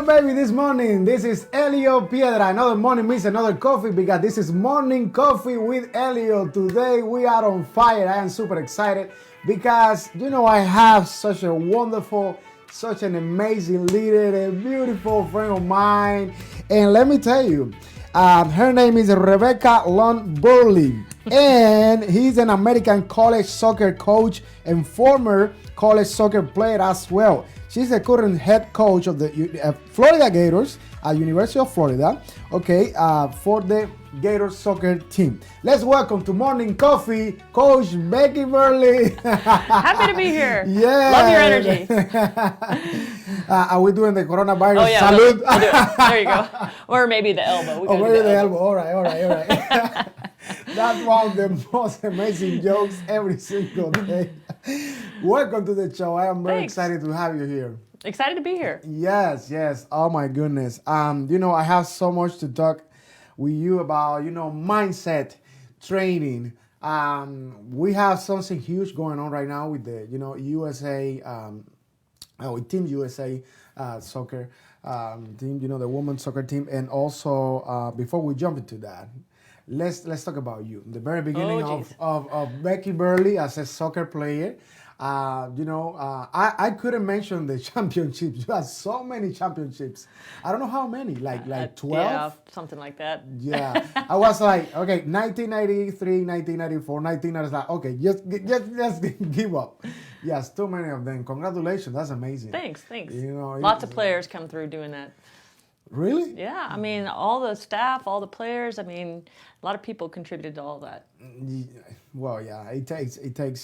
baby, this morning. This is Elio Piedra. Another morning means another coffee because this is Morning Coffee with Elio. Today we are on fire. I am super excited because, I have such a wonderful, such an amazing leader, a beautiful friend of mine. And let me tell you, her name is Rebecca Burleigh. And he's an American college soccer coach and former college soccer player as well. She's the current head coach of the Florida Gators at University of Florida, for the Gator soccer team. Let's welcome to Morning Coffee, Coach Becky Burleigh. Happy to be here. Yeah. Love your energy. Are we doing the coronavirus? Oh, yeah. Salute. We'll do it. There you go. Or maybe the elbow. Maybe the elbow. All right. That's one of the most amazing jokes every single day. Welcome to the show. I am very excited to have you here. Excited to be here. Yes. Oh my goodness. I have so much to talk with you about, mindset training. We have something huge going on right now with the, USA, with Team USA soccer team, the women's soccer team. And also, before we jump into that, let's talk about you. The very beginning of Becky Burleigh as a soccer player. I couldn't mention the championships. You have so many championships. I don't know how many, like 12? Yeah, something like that. Yeah. I was like, 1993, 1994, 1995. Okay, just give up. Yes, too many of them. Congratulations. That's amazing. Thanks. Lots of players come through doing that. Really? Yeah, all the staff, all the players, a lot of people contributed to all that. Well, yeah, it takes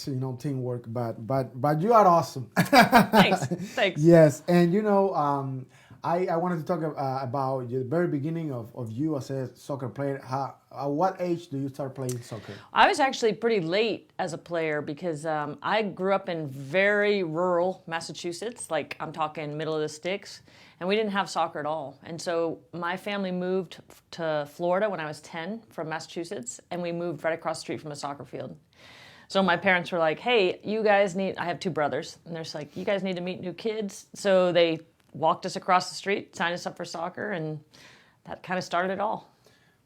teamwork, but you are awesome. Thanks. Yes, and I wanted to talk about the very beginning of you as a soccer player. At what age do you start playing soccer? I was actually pretty late as a player because I grew up in very rural Massachusetts, like I'm talking middle of the sticks, and we didn't have soccer at all. And so my family moved to Florida when I was 10 from Massachusetts, and we moved right across the street from a soccer field. So my parents were like, hey, I have two brothers, and they're just like, you guys need to meet new kids. So they walked us across the street, signed us up for soccer, and that kind of started it all.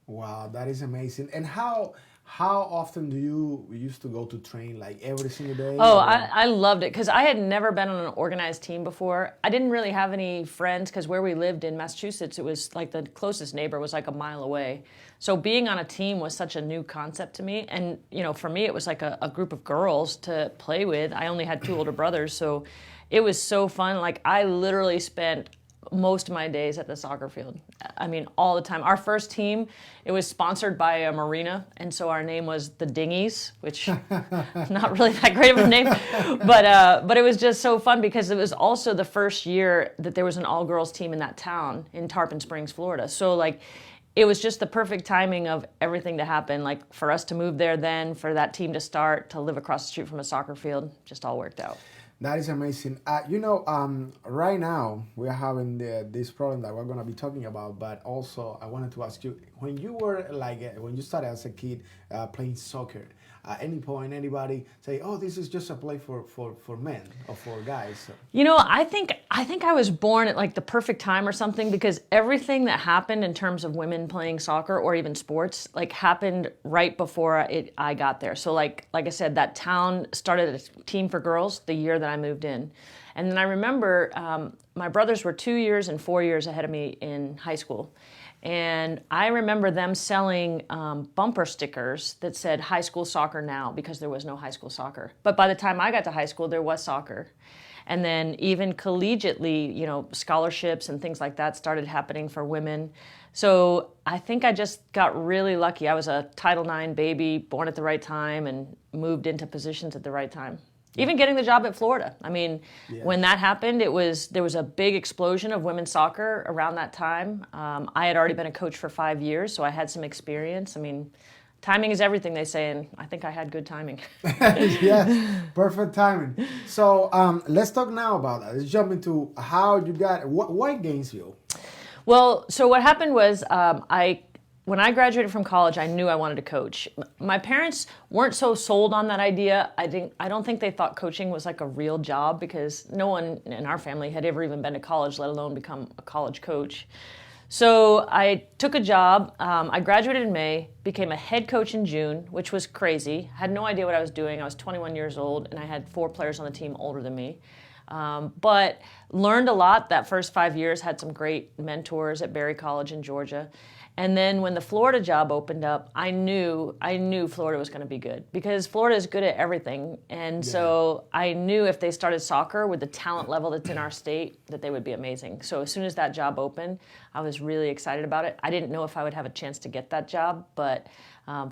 Wow, that is amazing. And how often do you used to go to train, like every single day? Oh, I loved it because I had never been on an organized team before. I didn't really have any friends because where we lived in Massachusetts, it was like the closest neighbor was like a mile away. So being on a team was such a new concept to me. And, for me, it was like a group of girls to play with. I only had two older brothers, so it was so fun. Like, I literally spent most of my days at the soccer field. All the time. Our first team, it was sponsored by a marina, and so our name was the Dinghies, which is not really that great of a name, but it was just so fun because it was also the first year that there was an all-girls team in that town in Tarpon Springs, Florida. So it was just the perfect timing of everything to happen. Like for us to move there then, for that team to start, to live across the street from a soccer field, just all worked out. That is amazing. Right now we are having this problem that we're going to be talking about, but also I wanted to ask you, when you were when you started as a kid playing soccer, at any point anybody say, oh, this is just a play for men or for guys? I think I was born at the perfect time or something, because everything that happened in terms of women playing soccer or even sports happened right before I got there. So like I said, that town started a team for girls the year that I moved in. And then I remember my brothers were 2 years and 4 years ahead of me in high school. And I remember them selling bumper stickers that said high school soccer now, because there was no high school soccer. But by the time I got to high school, there was soccer. And then even collegiately, scholarships and things like that started happening for women. So I think I just got really lucky. I was a Title IX baby, born at the right time, and moved into positions at the right time. Even getting the job at Florida. When that happened, there was a big explosion of women's soccer around that time. I had already been a coach for 5 years, so I had some experience. Timing is everything, they say, and I think I had good timing. Yes, perfect timing. So let's talk now about that. Let's jump into how you got, why Gainesville? Well, so what happened was I when I graduated from college, I knew I wanted to coach. My parents weren't so sold on that idea. I don't think they thought coaching was like a real job because no one in our family had ever even been to college, let alone become a college coach. So I took a job. I graduated in May, became a head coach in June, which was crazy. Had no idea what I was doing. I was 21 years old, and I had 4 players on the team older than me. But learned a lot that first 5 years, had some great mentors at Berry College in Georgia. And then when the Florida job opened up, I knew Florida was going to be good because Florida is good at everything. And so I knew if they started soccer with the talent level that's in our state, that they would be amazing. So as soon as that job opened, I was really excited about it. I didn't know if I would have a chance to get that job, but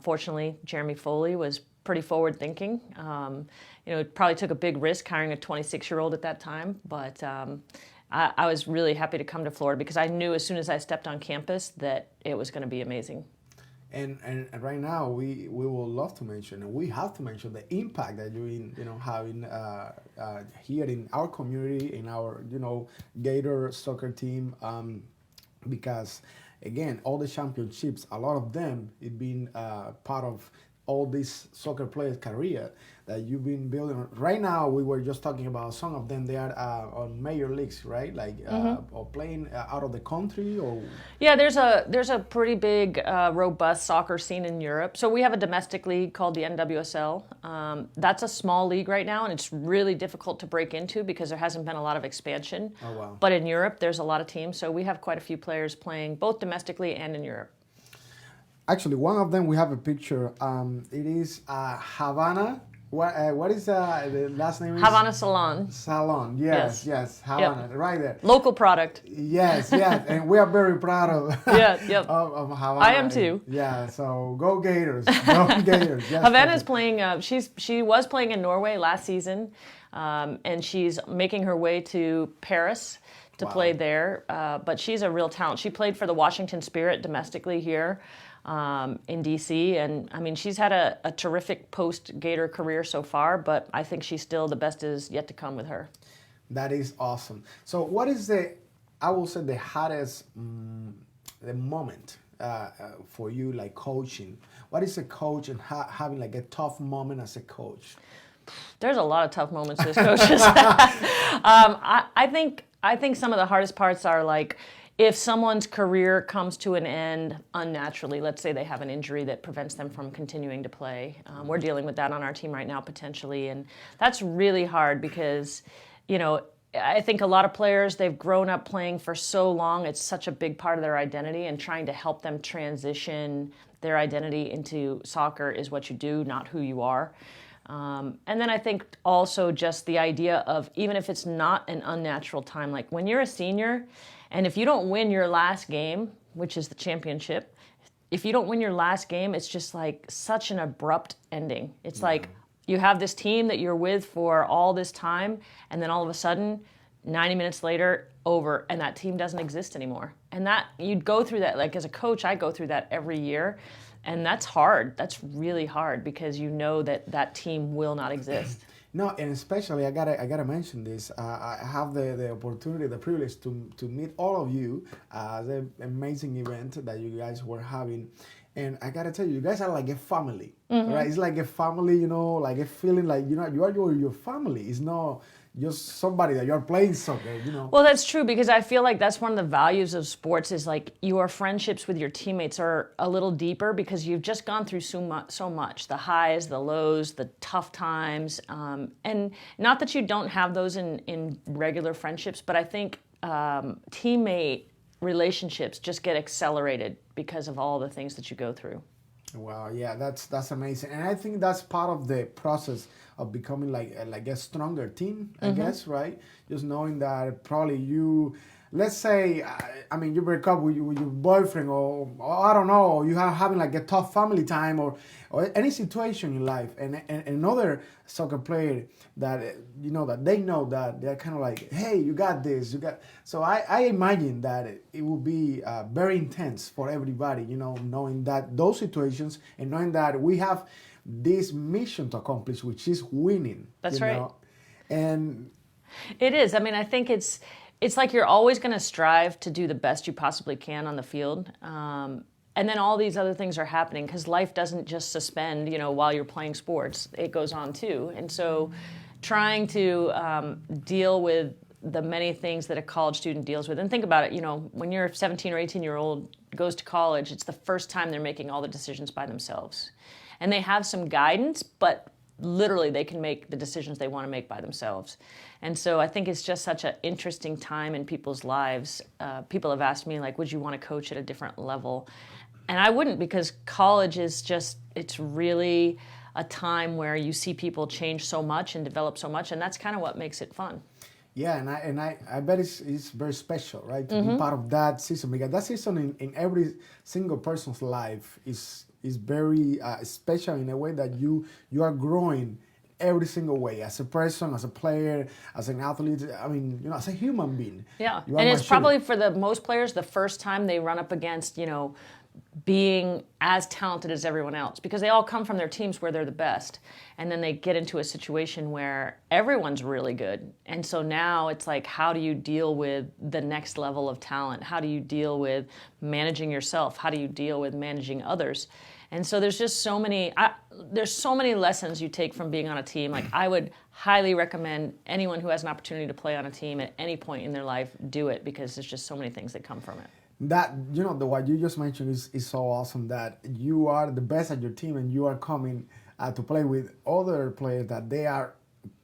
fortunately, Jeremy Foley was pretty forward thinking. It probably took a big risk hiring a 26-year-old at that time, but I was really happy to come to Florida because I knew as soon as I stepped on campus that it was going to be amazing. And right now we will love to mention, and we have to mention the impact that you're having here in our community, in our Gator soccer team, because again, all the championships, a lot of them, it been part of all these soccer players' career that you've been building. Right now, we were just talking about some of them. They are on major leagues, right? Like or playing out of the country, or yeah. There's a pretty big, robust soccer scene in Europe. So we have a domestic league called the NWSL. That's a small league right now, and it's really difficult to break into because there hasn't been a lot of expansion. Oh wow! But in Europe, there's a lot of teams. So we have quite a few players playing both domestically and in Europe. Actually, one of them we have a picture. It is Havana. What is the last name? Havana Salon. Salon. Yes. Havana, right there. Local product. Yes, and we are very proud of. Of Havana. I am too. Yeah. So go Gators. Go Gators. Yes, Havana's playing. She was playing in Norway last season, and she's making her way to Paris to play there. But she's a real talent. She played for the Washington Spirit domestically here. In DC, and I mean she's had a terrific post-Gator career so far, but I think she's still the best is yet to come with her. That is awesome. So what is I will say the hardest the moment for you, like coaching? What is a coach and having like a tough moment as a coach? There's a lot of tough moments as coaches. I think some of the hardest parts are like if someone's career comes to an end unnaturally, let's say they have an injury that prevents them from continuing to play. We're dealing with that on our team right now potentially, and that's really hard because, I think a lot of players, they've grown up playing for so long, it's such a big part of their identity, and trying to help them transition their identity into soccer is what you do, not who you are. And then I think also just the idea of, even if it's not an unnatural time, like when you're a senior, and if you don't win your last game, which is the championship, if you don't win your last game, it's just like such an abrupt ending. It's like you have this team that you're with for all this time, and then all of a sudden, 90 minutes later, over, and that team doesn't exist anymore. And that, you'd go through that, like as a coach, I go through that every year, and that's hard. That's really hard because you know that team will not exist. No, and especially I gotta mention this. I have the opportunity, the privilege to meet all of you at the amazing event that you guys were having, and I gotta tell you, you guys are like a family, right? It's like a family, like a feeling like you are your family. It's not just somebody that you're playing soccer, Well, that's true because I feel like that's one of the values of sports is like your friendships with your teammates are a little deeper because you've just gone through so much, the highs, the lows, the tough times, and not that you don't have those in regular friendships, but I think teammate relationships just get accelerated because of all the things that you go through. Wow, yeah, that's amazing, and I think that's part of the process of becoming like a stronger team, I guess, right? Just knowing that probably you, let's say, you break up with your boyfriend, or I don't know, you are having like a tough family time, or any situation in life, and another soccer player that that they know that they're kind of like, hey, you got this, So I imagine that it will be very intense for everybody, knowing that those situations and knowing that we have this mission to accomplish, which is winning. That's right. And it is. I think it's like you're always going to strive to do the best you possibly can on the field. And and then all these other things are happening because life doesn't just suspend, while you're playing sports. It goes on too. And so trying to deal with the many things that a college student deals with. And think about it, when you're a 17 or 18-year-old goes to college, it's the first time they're making all the decisions by themselves. And they have some guidance, but literally they can make the decisions they want to make by themselves. And so I think it's just such an interesting time in people's lives. People have asked me, like, would you want to coach at a different level? And I wouldn't, because college is just, it's really a time where you see people change so much and develop so much, and that's kind of what makes it fun. Yeah, and I bet it's very special, right, to be part of that season, because that season in every single person's life is very special in a way that you are growing every single way, as a person, as a player, as an athlete. I mean, as a human being. Yeah, and it's probably for the most players the first time they run up against, being as talented as everyone else, because they all come from their teams where they're the best, and then they get into a situation where everyone's really good. And so now it's like, how do you deal with the next level of talent? How do you deal with managing yourself? How do you deal with managing others? And so there's just so many lessons you take from being on a team. Like, I would highly recommend anyone who has an opportunity to play on a team at any point in their life, do it, because there's just so many things that come from it. That, what you just mentioned is so awesome, that you are the best at your team and you are coming to play with other players that they are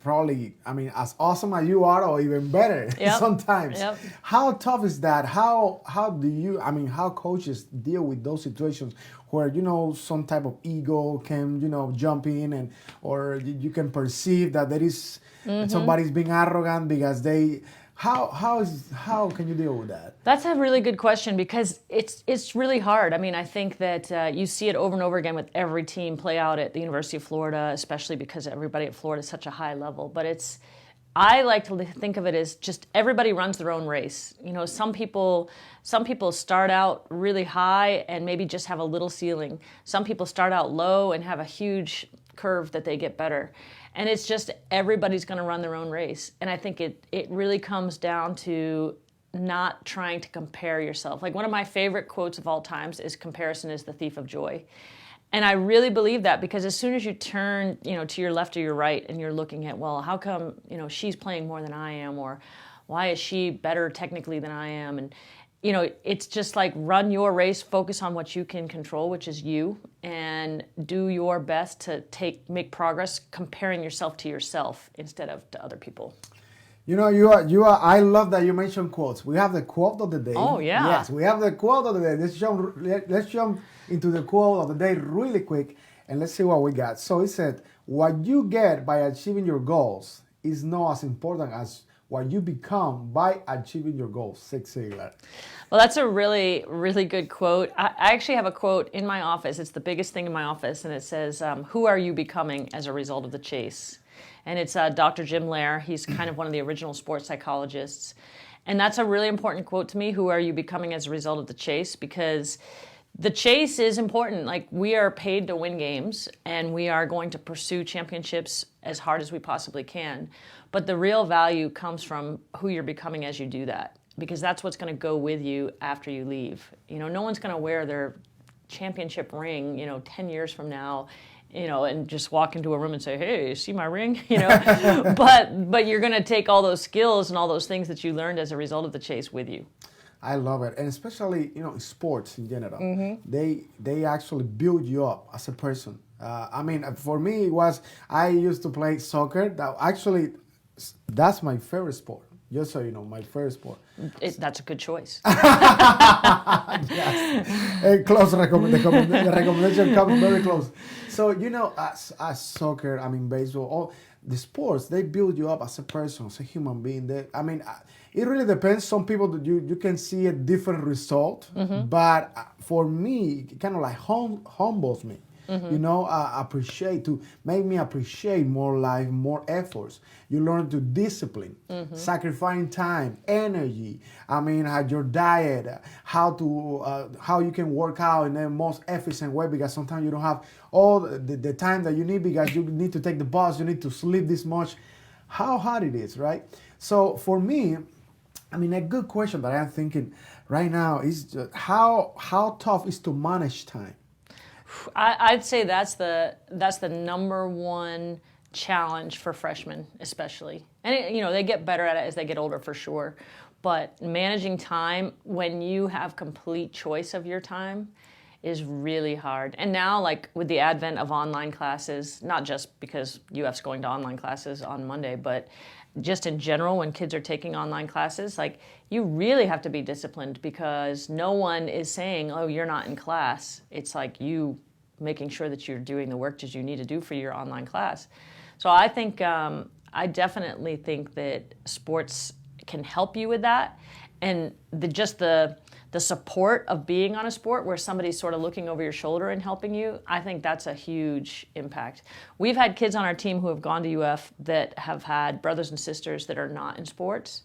probably, as awesome as you are, or even better. Yep. Sometimes. Yep. How tough is that? How do you, how coaches deal with those situations where, some type of ego can, jump in, or you can perceive that there is somebody's being arrogant because they... How can you deal with that? That's a really good question, because it's really hard. I think that you see it over and over again with every team play out at the University of Florida, especially because everybody at Florida is such a high level. But I like to think of it as just everybody runs their own race. Some people start out really high and maybe just have a little ceiling. Some people start out low and have a huge curve that they get better. And it's just, everybody's going to run their own race. And I think it really comes down to not trying to compare yourself. Like, one of my favorite quotes of all times is, "Comparison is the thief of joy." And I really believe that, because as soon as you turn, to your left or your right, and you're looking at, well, how come, she's playing more than I am, or why is she better technically than I am? And, it's just like, run your race, focus on what you can control, which is you, and do your best to make progress, comparing yourself to yourself instead of to other people. You are. I love that you mentioned quotes. We have the quote of the day. Oh yeah. Yes, we have the quote of the day. Let's jump into the quote of the day really quick, and let's see what we got. So it said, "What you get by achieving your goals is not as important as what you become by achieving your goals." Zig Ziglar. Well, that's a really, really good quote. I actually have a quote in my office. It's the biggest thing in my office, and it says, "Who are you becoming as a result of the chase?" And it's Dr. Jim Lair. He's kind of one of the original sports psychologists. And that's a really important quote to me. Who are you becoming as a result of the chase? Because the chase is important. Like, we are paid to win games, and we are going to pursue championships as hard as we possibly can. But the real value comes from who you're becoming as you do that, because that's what's going to go with you after you leave. No one's going to wear their championship ring, 10 years from now, and just walk into a room and say, "Hey, see my ring?" But you're going to take all those skills and all those things that you learned as a result of the chase with you. I love it, and especially sports in general. They actually build you up as a person. For me, it was, I used to play soccer. That's my favorite sport. Just so you know, my favorite sport. That's a good choice. Yes. A close recommendation. The recommendation comes very close. So, as soccer, baseball, all the sports, they build you up as a person, as a human being. It really depends. Some people, you can see a different result. But for me, it kind of like humbles me. To make me appreciate more life, more efforts. You learn to discipline, sacrificing time, energy. Your diet, how you can work out in the most efficient way, because sometimes you don't have all the time that you need, because you need to take the bus, you need to sleep this much. How hard it is, right? So for me, a good question that I'm thinking, right now is just how tough is to manage time. I'd say that's the number one challenge for freshmen, especially. And they get better at it as they get older, for sure. But managing time when you have complete choice of your time is really hard. And now, like with the advent of online classes, not just because UF's going to online classes on Monday, but just in general, when kids are taking online classes, like you really have to be disciplined because no one is saying, oh, you're not in class. It's like you making sure that you're doing the work that you need to do for your online class. So I think, I definitely think that sports can help you with that. And the support of being on a sport where somebody's sort of looking over your shoulder and helping you, I think that's a huge impact. We've had kids on our team who have gone to UF that have had brothers and sisters that are not in sports.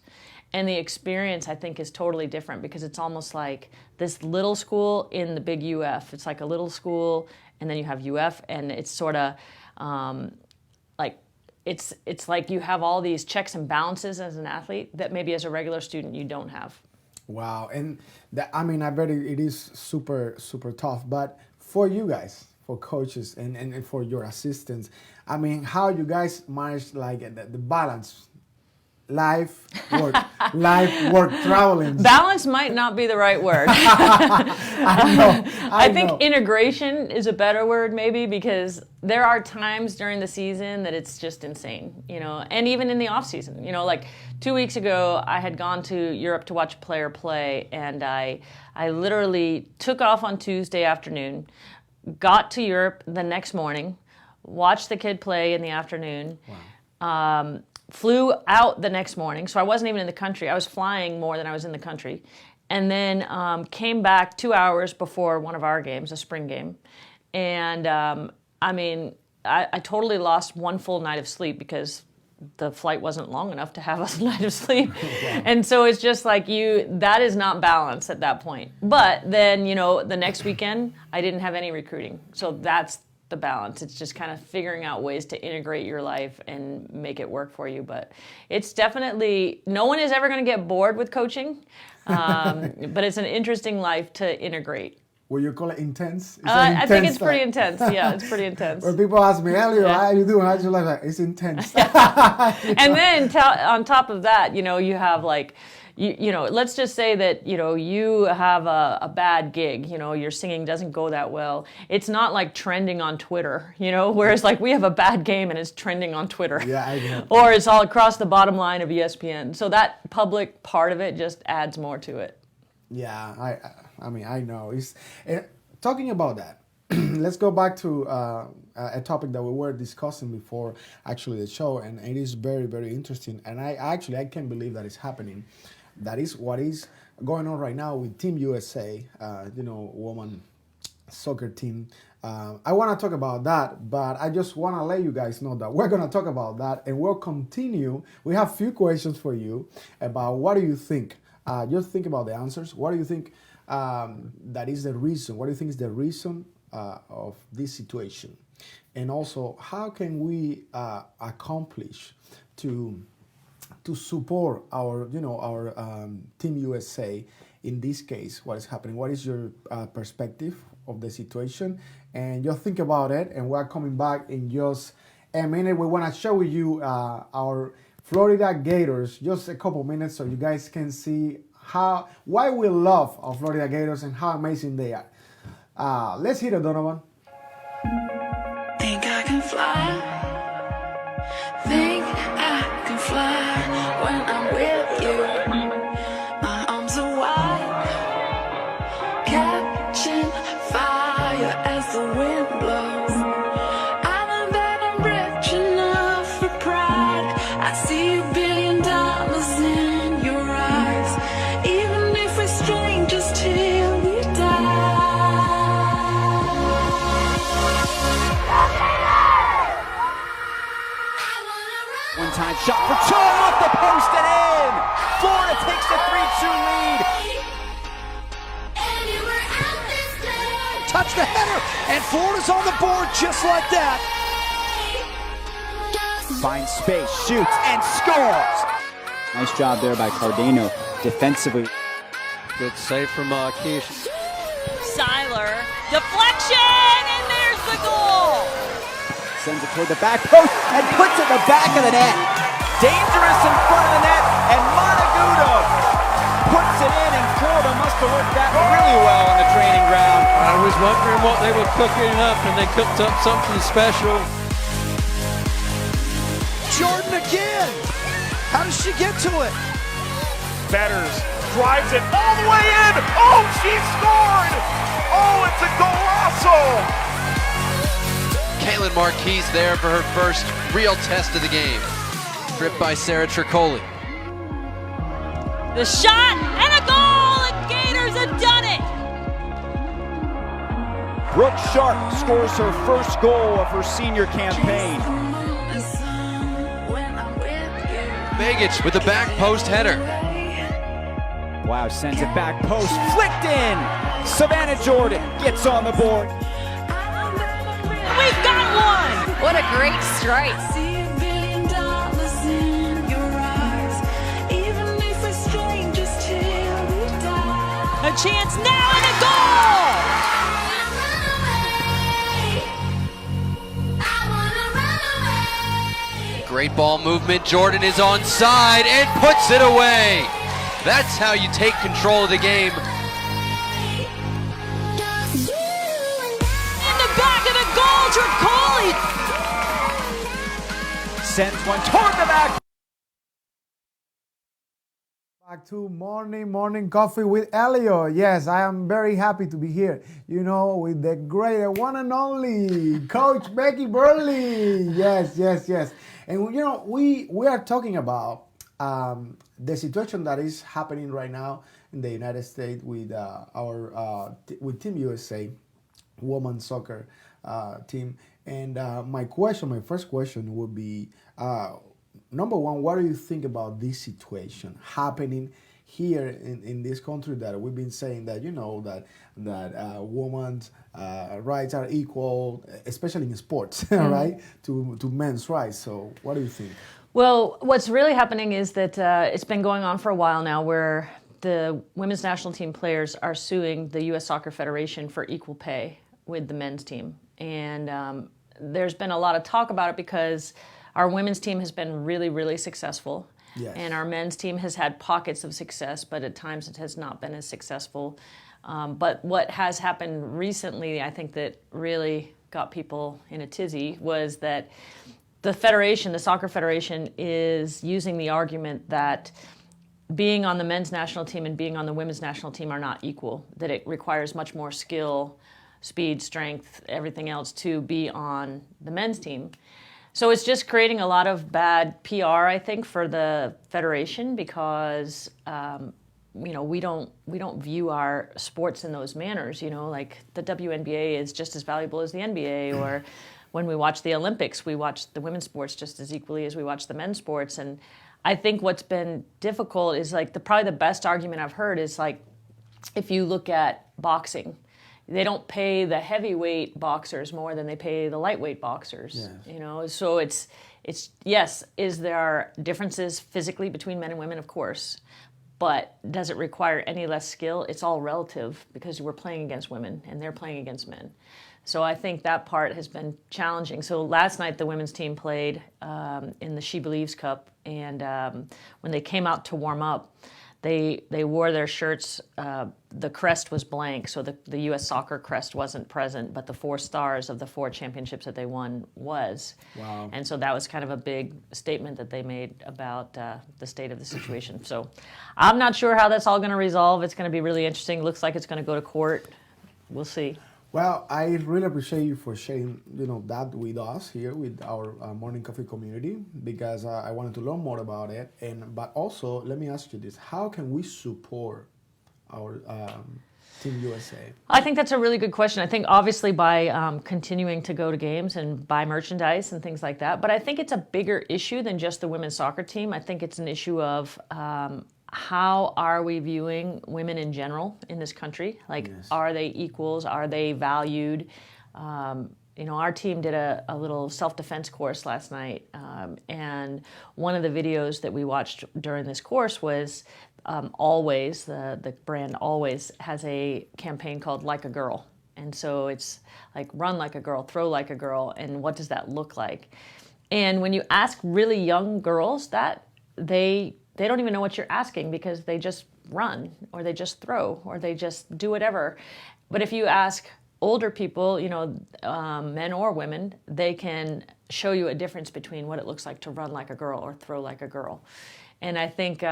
And the experience, I think, is totally different because it's almost like this little school in the big UF. It's like a little school, and then you have UF, and it's sort of like it's like you have all these checks and balances as an athlete that maybe as a regular student you don't have. Wow, and I bet it is super, super tough. But for you guys, for coaches and for your assistants, how you guys manage like the balance, life, work, traveling. Balance might not be the right word. I think integration is a better word maybe because there are times during the season that it's just insane, and even in the off season, like 2 weeks ago, I had gone to Europe to watch a player play, and I literally took off on Tuesday afternoon, got to Europe the next morning, watched the kid play in the afternoon, flew out the next morning, so I wasn't even in the country. I was flying more than I was in the country, and then came back 2 hours before one of our games, a spring game, and I totally lost one full night of sleep because the flight wasn't long enough to have a night of sleep. Wow. And so it's just like that is not balance at that point. But then, the next weekend, I didn't have any recruiting. So that's the balance. It's just kind of figuring out ways to integrate your life and make it work for you. But it's definitely, no one is ever going to get bored with coaching, but it's an interesting life to integrate. Will you call it intense? I think it's pretty intense. Yeah, it's pretty intense. When people ask me, Elio, how you doing? How's your life? It's intense. And then on top of that, you have like, let's just say that, you have a bad gig, your singing doesn't go that well. It's not like trending on Twitter, whereas like we have a bad game and it's trending on Twitter. Yeah, I know. Or it's all across the bottom line of ESPN. So that public part of it just adds more to it. Yeah, I know. Talking about that, let's go back to a topic that we were discussing before actually the show, and it is very, very interesting. And I can't believe that it's happening. That is what is going on right now with Team USA, woman soccer team. I want to talk about that, but I just want to let you guys know that we're going to talk about that, and we'll continue. We have a few questions for you about what do you think. Just think about the answers. What do you think that is the reason? What do you think is the reason of this situation? And also, how can we accomplish to support our Team USA in this case? What is happening? What is your perspective of the situation? And just think about it. And we're coming back in just a minute. We want to show you our Florida Gators, just a couple minutes so you guys can see why we love our Florida Gators and how amazing they are. Let's hit it, Donovan. Think I can fly. Think I can fly when I'm with you. My arms are wide, catching fire as the wind blows. I know that I'm rich enough for pride. I see $1 billion in your eyes, even if we're strangers till we die. One-time shot for two, off the post and in. Florida takes a 3-2 lead. Touch the header, and Florida's on the board just like that. Finds space, shoots, and scores. Nice job there by Cardano defensively. Good save from Keish. Seiler, deflection, and there's the goal. Sends it toward the back post and puts it in the back of the net. Dangerous in front of the net, and Montegudo puts it in, and Florida must have worked that really well on the training ground. I was wondering what they were cooking up, and they cooked up something special. Jordan again. How does she get to it? Betters drives it all the way in. Oh, she scored. Oh, it's a golazo. Caitlin Marquise there for her first real test of the game. Tripped by Sarah Tricoli. The shot and a goal, and Gators have done it. Brooke Sharp scores her first goal of her senior campaign. Begich with a back post header. Wow, sends it back post, flicked in. Savannah Jordan gets on the board. We've got one. What a great strike. A chance now and a goal. Great ball movement. Jordan is onside and puts it away. That's how you take control of the game. In the back of the goal, Tricoli. Sends one toward the back. Back to morning coffee with Elio. Yes, I am very happy to be here. You know, with the great one and only Coach Becky Burleigh. Yes. And you know, we are talking about the situation that is happening right now in the United States with with Team USA, women's soccer team. And my first question would be, number one, what do you think about this situation happening here in this country that we've been saying that, you know, that women's rights are equal, especially in sports, right, to men's rights. So what do you think? Well, what's really happening is that it's been going on for a while now where the women's national team players are suing the U.S. Soccer Federation for equal pay with the men's team. And there's been a lot of talk about it because our women's team has been really, really successful. Yes. And our men's team has had pockets of success, but at times it has not been as successful. But what has happened recently, I think that really got people in a tizzy, was that the federation, the soccer federation, is using the argument that being on the men's national team and being on the women's national team are not equal, that it requires much more skill, speed, strength, everything else to be on the men's team. So it's just creating a lot of bad PR, I think, for the federation because you know, we don't view our sports in those manners. You know, like the WNBA is just as valuable as the NBA, or when we watch the Olympics, we watch the women's sports just as equally as we watch the men's sports. And I think what's been difficult is like probably the best argument I've heard is like if you look at boxing. They don't pay the heavyweight boxers more than they pay the lightweight boxers. Yes. You know, so it's yes, is there differences physically between men and women? Of course. But does it require any less skill? It's all relative because we're playing against women and they're playing against men. So I think that part has been challenging. So last night the women's team played in the She Believes Cup, and when they came out to warm up, they wore their shirts, the crest was blank, so the U.S. soccer crest wasn't present, but the 4 stars of the 4 championships that they won was. Wow. And so that was kind of a big statement that they made about the state of the situation. So I'm not sure how that's all going to resolve. It's going to be really interesting. Looks like it's going to go to court. We'll see. Well, I really appreciate you for sharing, you know, that with us here with our morning coffee community, because I wanted to learn more about it. But also, let me ask you this: how can we support our Team USA? I think that's a really good question. I think obviously by continuing to go to games and buy merchandise and things like that. But I think it's a bigger issue than just the women's soccer team. I think it's an issue of how are we viewing women in general in this country? Like, yes. Are they equals? Are they valued? You know, our team did a little self-defense course last night, and one of the videos that we watched during this course was Always, the brand Always has a campaign called Like a Girl. And so it's like run like a girl, throw like a girl, and what does that look like? And when you ask really young girls that, they don't even know what you're asking because they just run or they just throw or they just do whatever. But if you ask older people, men or women, they can show you a difference between what it looks like to run like a girl or throw like a girl. And I think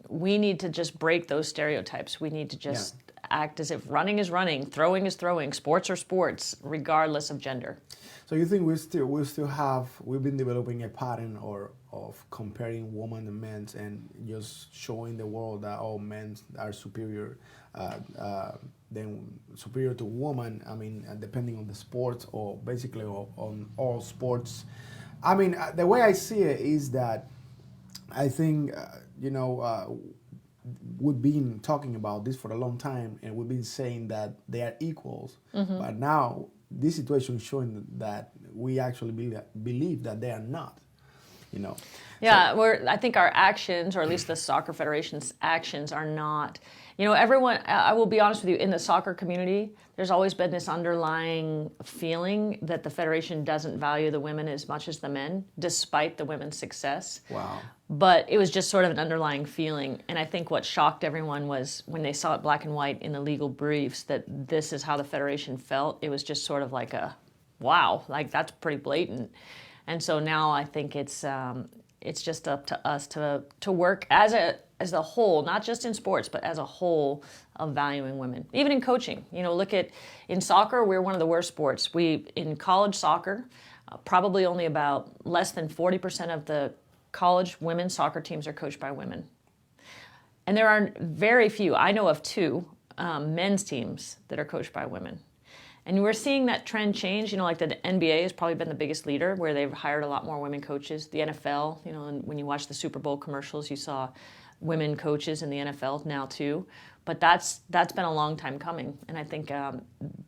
we need to just break those stereotypes. We need to just act as if running is running, throwing is throwing, sports are sports, regardless of gender. So you think we've been developing a pattern of comparing women and men and just showing the world that all men are superior, superior to women, I mean, depending on the sports or basically on all sports. I mean, the way I see it is that I think, we've been talking about this for a long time, and we've been saying that they are equals. Mm-hmm. But now this situation is showing that we actually believe that they are not. Yeah, I think our actions, or at least the Soccer Federation's actions, are not. Everyone. I will be honest with you. In the soccer community, there's always been this underlying feeling that the federation doesn't value the women as much as the men, despite the women's success. Wow. But it was just sort of an underlying feeling. And I think what shocked everyone was when they saw it black and white in the legal briefs that this is how the federation felt. It was just sort of like wow, like that's pretty blatant. And so now I think it's just up to us to work as a whole, not just in sports, but as a whole of valuing women. Even in coaching, look at in soccer, we're one of the worst sports. In college soccer, probably only about less than 40% of the college women's soccer teams are coached by women. And there are very few, I know of 2 men's teams that are coached by women. And we're seeing that trend change. Like the NBA has probably been the biggest leader, where they've hired a lot more women coaches. The NFL, and when you watch the Super Bowl commercials, you saw women coaches in the NFL now too. But that's been a long time coming. And I think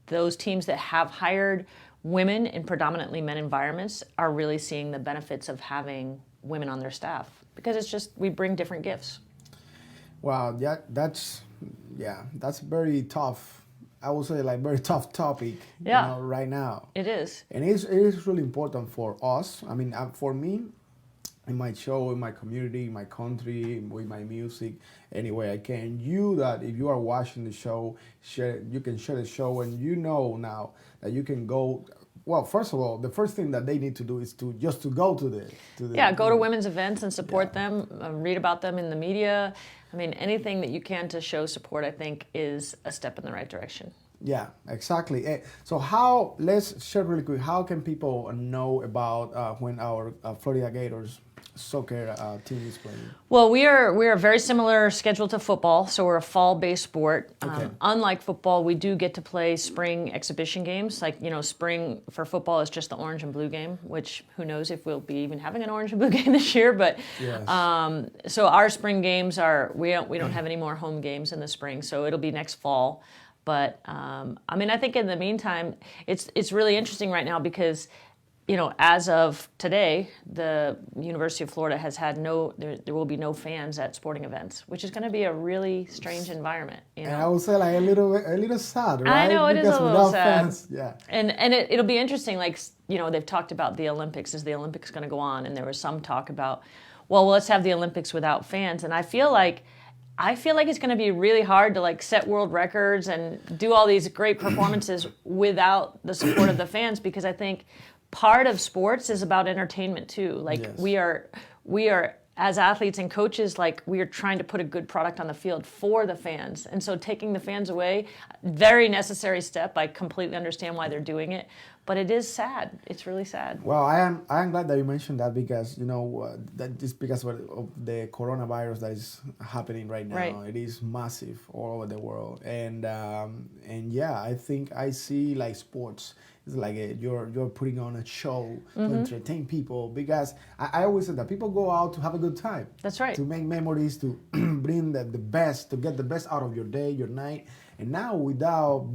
those teams that have hired women in predominantly men environments are really seeing the benefits of having women on their staff, because it's just we bring different gifts. Wow, that's very tough. I would say very tough topic, right now. It is. And it is really important for us. I mean, for me, in my show, in my community, in my country, with my music, any way I can. If you are watching the show, you can share the show, and now that you can go. Well, first of all, the first thing that they need to do is to go to the go to women's events and support them, read about them in the media. I mean, anything that you can to show support, I think, is a step in the right direction. Yeah, exactly. So let's share really quick, how can people know about when our Florida Gators soccer team is playing? Well, we are very similar schedule to football, so we're a fall-based sport. Okay. Unlike football, we do get to play spring exhibition games. Like, spring for football is just the orange and blue game, which who knows if we'll be even having an orange and blue game this year. But yes. So our spring games we don't have any more home games in the spring, so it'll be next fall. But I think in the meantime, it's really interesting right now because, as of today, the University of Florida has had there will be no fans at sporting events, which is going to be a really strange environment. And I would say a little sad, right? I know it because is a little sad. Fans, yeah. And it'll be interesting. They've talked about the Olympics. Is the Olympics going to go on? And there was some talk about, well, let's have the Olympics without fans. And I feel like it's going to be really hard to set world records and do all these great performances without the support of the fans, because I think part of sports is about entertainment too. Yes. We are as athletes and coaches, we are trying to put a good product on the field for the fans. And so taking the fans away, very necessary step. I completely understand why they're doing it, but it is sad. It's really sad. Well, I am glad that you mentioned that, because that just because of the coronavirus that is happening right now. Right. It is massive all over the world, and I think I see sports. It's you're putting on a show to entertain people, because I always say that people go out to have a good time. That's right. To make memories, to bring the best, to get the best out of your day, your night. And now without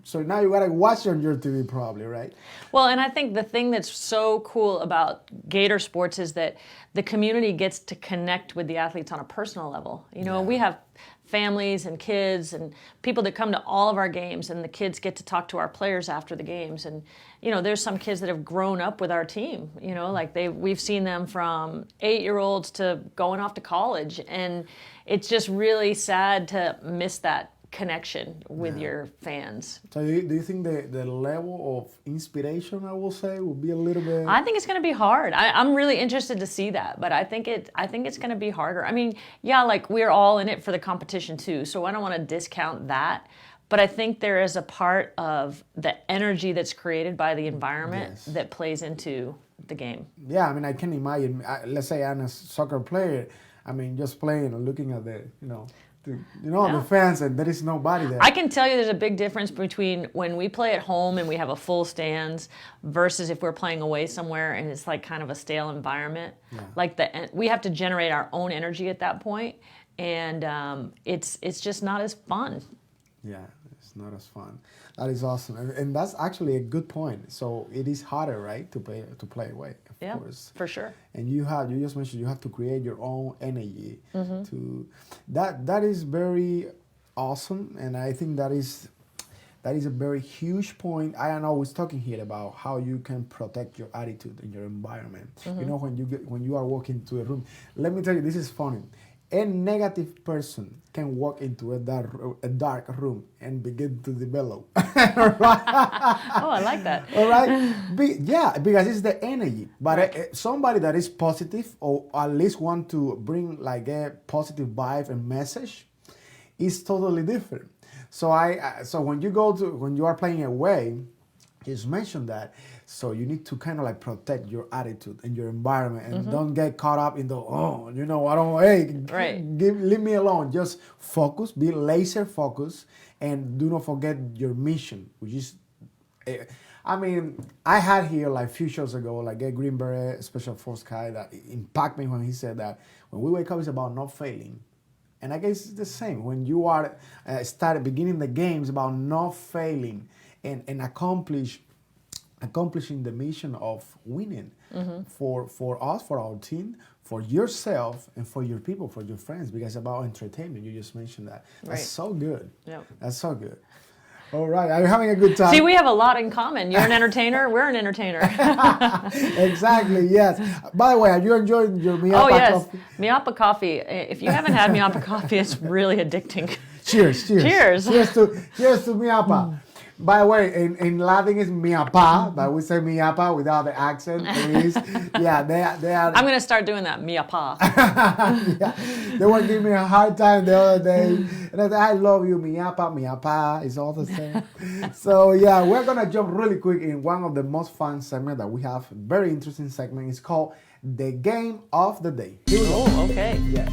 so now you gotta watch on your TV probably, right? Well, and I think the thing that's so cool about Gator sports is that the community gets to connect with the athletes on a personal level. You know, we have families and kids and people that come to all of our games, and the kids get to talk to our players after the games. And you know, there's some kids that have grown up with our team. You know, like we've seen them from 8-year-olds to going off to college, and it's just really sad to miss that connection with your fans. So do you think the level of inspiration, I will say, will be a little bit? I think it's going to be hard. I'm really interested to see that, but I think it's going to be harder. I mean, yeah, like we're all in it for the competition too, so I don't want to discount that. But I think there is a part of the energy that's created by the environment that plays into the game. Yeah, I mean, I can imagine. Let's say I'm a soccer player. I mean, just playing and looking at the the fans, and there is nobody there. I can tell you there's a big difference between when we play at home and we have a full stands versus if we're playing away somewhere and it's like kind of a stale environment. Yeah. Like we have to generate our own energy at that point, and it's just not as fun. Yeah, it's not as fun. That is awesome, and that's actually a good point. So it is harder, right, to play away, of course. For sure. And you just mentioned you have to create your own energy to that is very awesome, and I think that is a very huge point. I am always talking here about how you can protect your attitude in your environment. You know, when you are walking to a room. Let me tell you, this is funny. A negative person can walk into a dark room and begin to develop. Right? Oh, I like that. All right? Because it's the energy. But somebody that is positive, or at least want to bring like a positive vibe and message, is totally different. So so when you are playing away, just mentioned that. So you need to kind of like protect your attitude and your environment, and don't get caught up in the leave me alone. Just focus, be laser focused, and do not forget your mission, which is, I mean, I had here like a few shows ago, like a Green Beret Special Force guy that impacted me when he said that when we wake up, it's about not failing. And I guess it's the same. When you are beginning the games, about not failing and accomplishing the mission of winning for us, for our team, for yourself, and for your people, for your friends, because it's about entertainment. You just mentioned that. That's so good. Yep. That's so good. All right. Are you having a good time? See, we have a lot in common. You're an entertainer. We're an entertainer. Exactly, yes. By the way, are you enjoying your Miapa coffee? Miapa coffee. If you haven't had Miapa coffee, it's really addicting. Cheers. Cheers. Cheers to Miapa. By the way, in Latin it's miapa, but we say miapa without the accent. Please. Yeah, they are. I'm gonna start doing that, miapa. Yeah, they were giving me a hard time the other day, and I said, "I love you, miapa. It's all the same." So yeah, we're gonna jump really quick in one of the most fun segments that we have. Very interesting segment. It's called the Game of the Day. Here we go. Oh, okay. Yes.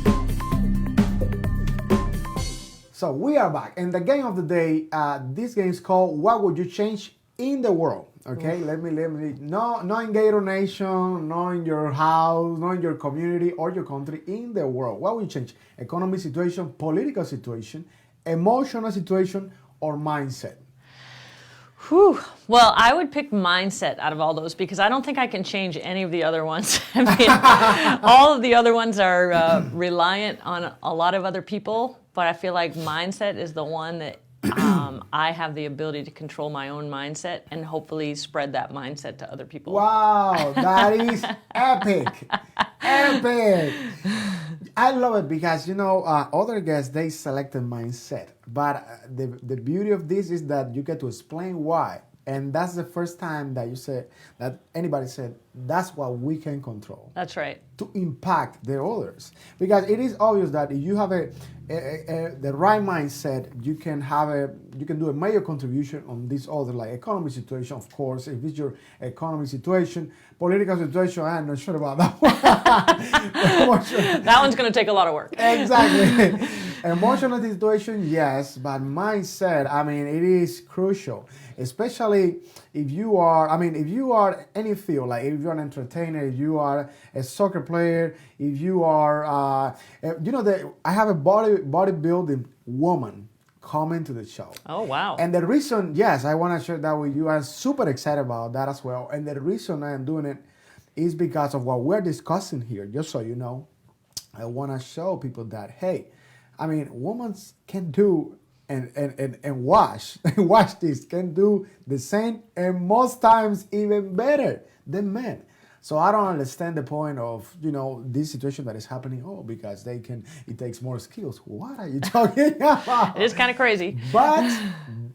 So we are back, and the game of the day. This game is called "What Would You Change in the World?" Okay, let me. Not in Gator Nation, not in your house, not in your community or your country. In the world, what would you change? Economic situation, political situation, emotional situation, or mindset? Whew. Well, I would pick mindset out of all those because I don't think I can change any of the other ones. I mean, all of the other ones are reliant on a lot of other people, but I feel like mindset is the one that I have the ability to control my own mindset and hopefully spread that mindset to other people. Wow, that is epic. Epic. I love it because, other guests, they selected mindset. But the beauty of this is that you get to explain why. And that's the first time that you said, that anybody said, that's what we can control. That's right. To impact the others. Because it is obvious that if you have the right mindset, you can do a major contribution on this other, like economic situation, of course. If it's your economic situation, political situation, I'm not sure about that one. That one's going to take a lot of work. Exactly. Emotional situation, yes, but mindset, I mean, it is crucial. Especially if you are any field, like if you're an entertainer, if you are a soccer player, if you are, I have a bodybuilding woman coming to the show. Oh, wow. And the reason, yes, I want to share that with you. I'm super excited about that as well. And the reason I am doing it is because of what we're discussing here. Just so you know, I want to show people that, hey, I mean, women can do and watch this, can do the same and most times even better than men. So I don't understand the point of, this situation that is happening. Oh, because it takes more skills. What are you talking about? It is kind of crazy. But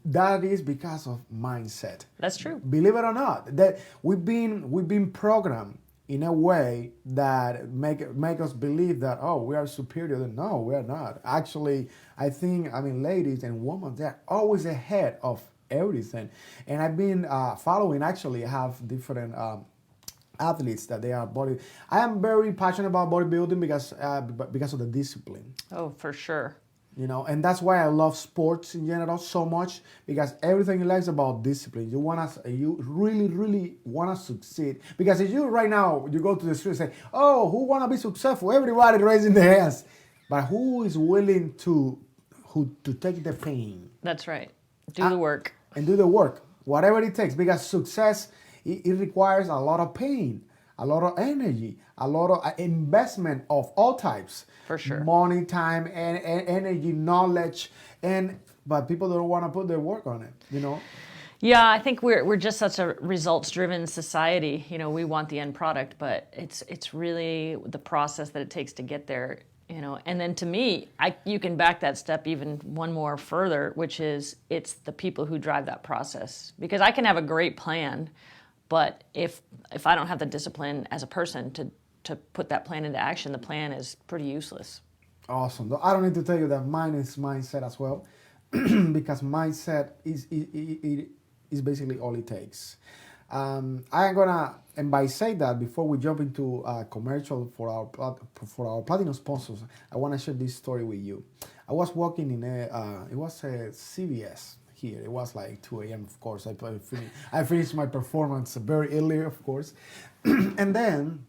that is because of mindset. That's true. Believe it or not, that we've been programmed in a way that make us believe that, oh, we are superior. No, we are not. Actually, ladies and women, they're always ahead of everything. And I've been following, actually, I have different athletes that they are body. I am very passionate about bodybuilding because of the discipline. Oh, for sure. And that's why I love sports in general so much, because everything in life is about discipline. You really, really want to succeed. Because if you right now, you go to the street and say, oh, who want to be successful? Everybody raising their hands. But who is willing to take the pain? That's right. Do the work. And do the work, whatever it takes. Because success, it requires a lot of pain, a lot of energy, a lot of investment of all types. For sure. Money, time, and energy, knowledge, but people don't want to put their work on it, Yeah, I think we're just such a results-driven society. We want the end product, but it's really the process that it takes to get there. And then to me, you can back that step even one more further, which is it's the people who drive that process. Because I can have a great plan, but if I don't have the discipline as a person to put that plan into action, the plan is pretty useless. Awesome. I don't need to tell you that mine is mindset as well, because mindset is basically all it takes. I am gonna, and by saying that, before we jump into a commercial for our platinum sponsors, I want to share this story with you. I was walking in it was a CVS here. It was like 2 a.m. Of course, I finished my performance very early, of course, and then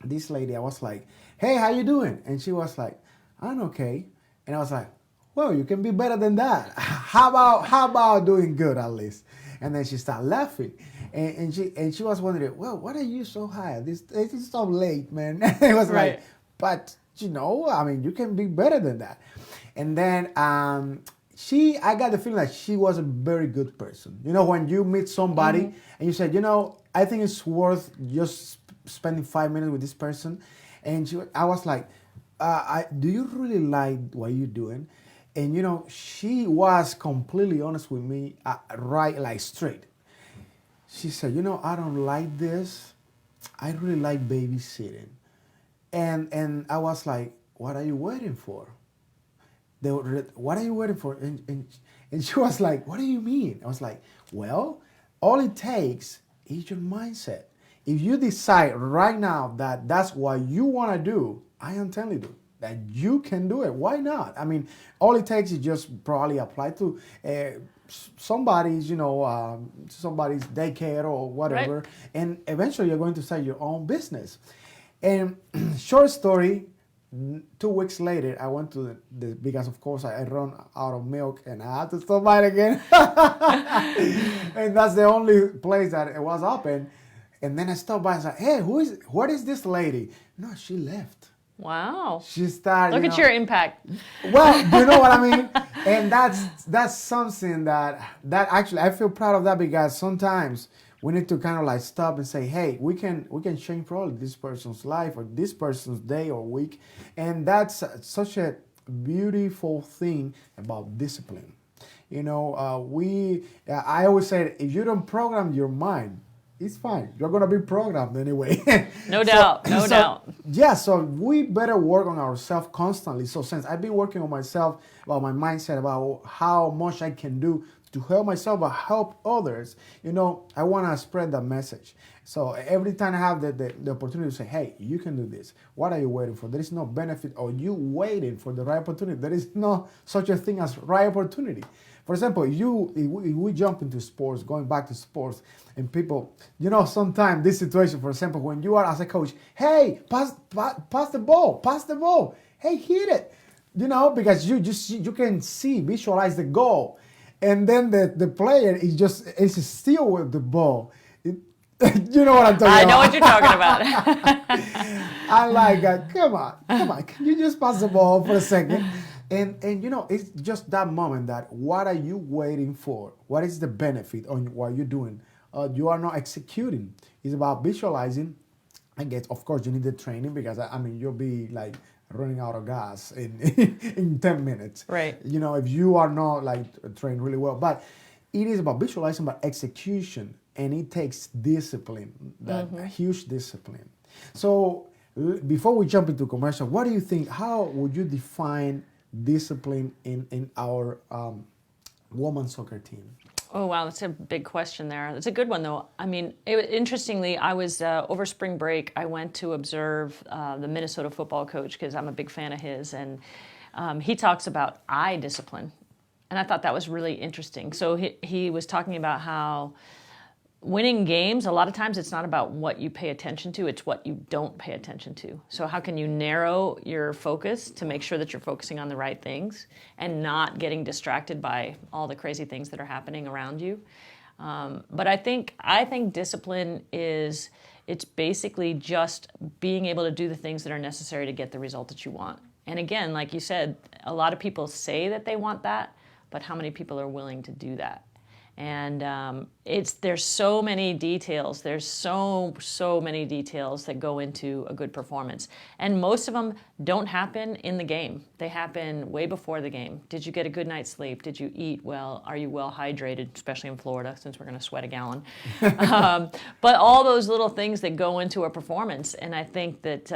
this lady, I was like, hey, how you doing? And she was like, I'm okay. And I was like, well, you can be better than that. How about doing good at least? And then she started laughing. And she was wondering, well, what are you so high? This is so late, man. It was right. Like, but you can be better than that. And then I got the feeling like she was a very good person. When you meet somebody and you said, I think it's worth just spending 5 minutes with this person. And I was like, do you really like what you're doing? And she was completely honest with me, right, like straight. She said, I don't like this. I really like babysitting. And I was like, what are you waiting for? What are you waiting for? And she was like, what do you mean? I was like, well, all it takes is your mindset. If you decide right now that that's what you want to do, I am telling you that you can do it. Why not? All it takes is just probably apply to somebody's daycare or whatever, right. And eventually you're going to start your own business. And short story, 2 weeks later, I went to because of course I run out of milk and I had to stop by again. And that's the only place that it was open. And then I stopped by and said, hey, what is this lady? No, she left. Wow. She started. Look at your impact. Well, you know what I mean? And that's something that actually I feel proud of that, because sometimes we need to kind of like stop and say, hey, we can change probably this person's life or this person's day or week. And that's such a beautiful thing about discipline. I always say, if you don't program your mind, it's fine. You're going to be programmed anyway. No doubt. Yeah, so we better work on ourselves constantly. So since I've been working on myself, about my mindset, about how much I can do to help myself but help others, I want to spread that message. So every time I have the opportunity to say, hey, you can do this. What are you waiting for? There is no benefit or you waiting for the right opportunity. There is no such a thing as right opportunity. For example, if we jump into sports, going back to sports, and people, sometimes this situation, for example, when you are as a coach, hey, pass the ball, hey, hit it. because you can visualize the goal, and then the player is still with the ball. You know what I'm talking about? I know what you're talking about. I'm like, come on, can you just pass the ball for a second? And it's just that moment that what are you waiting for? What is the benefit on what you're doing? You are not executing. It's about visualizing. I guess, of course, you need the training because, you'll be like running out of gas in 10 minutes. Right. If you are not like trained really well. But it is about visualizing, but execution. And it takes discipline, that huge discipline. So before we jump into commercial, what do you think? How would you define discipline in our women's soccer team? Oh, wow, that's a big question there. It's a good one, though. Interestingly, I was over spring break, I went to observe the Minnesota football coach because I'm a big fan of his, and he talks about eye discipline. And I thought that was really interesting. So he was talking about how winning games, a lot of times it's not about what you pay attention to, it's what you don't pay attention to. So how can you narrow your focus to make sure that you're focusing on the right things and not getting distracted by all the crazy things that are happening around you? But I think discipline it's basically just being able to do the things that are necessary to get the result that you want. And again, like you said, a lot of people say that they want that, but how many people are willing to do that? And there's so many details. There's so many details that go into a good performance. And most of them don't happen in the game. They happen way before the game. Did you get a good night's sleep? Did you eat well? Are you well hydrated, especially in Florida, since we're going to sweat a gallon? But all those little things that go into a performance. And I think that,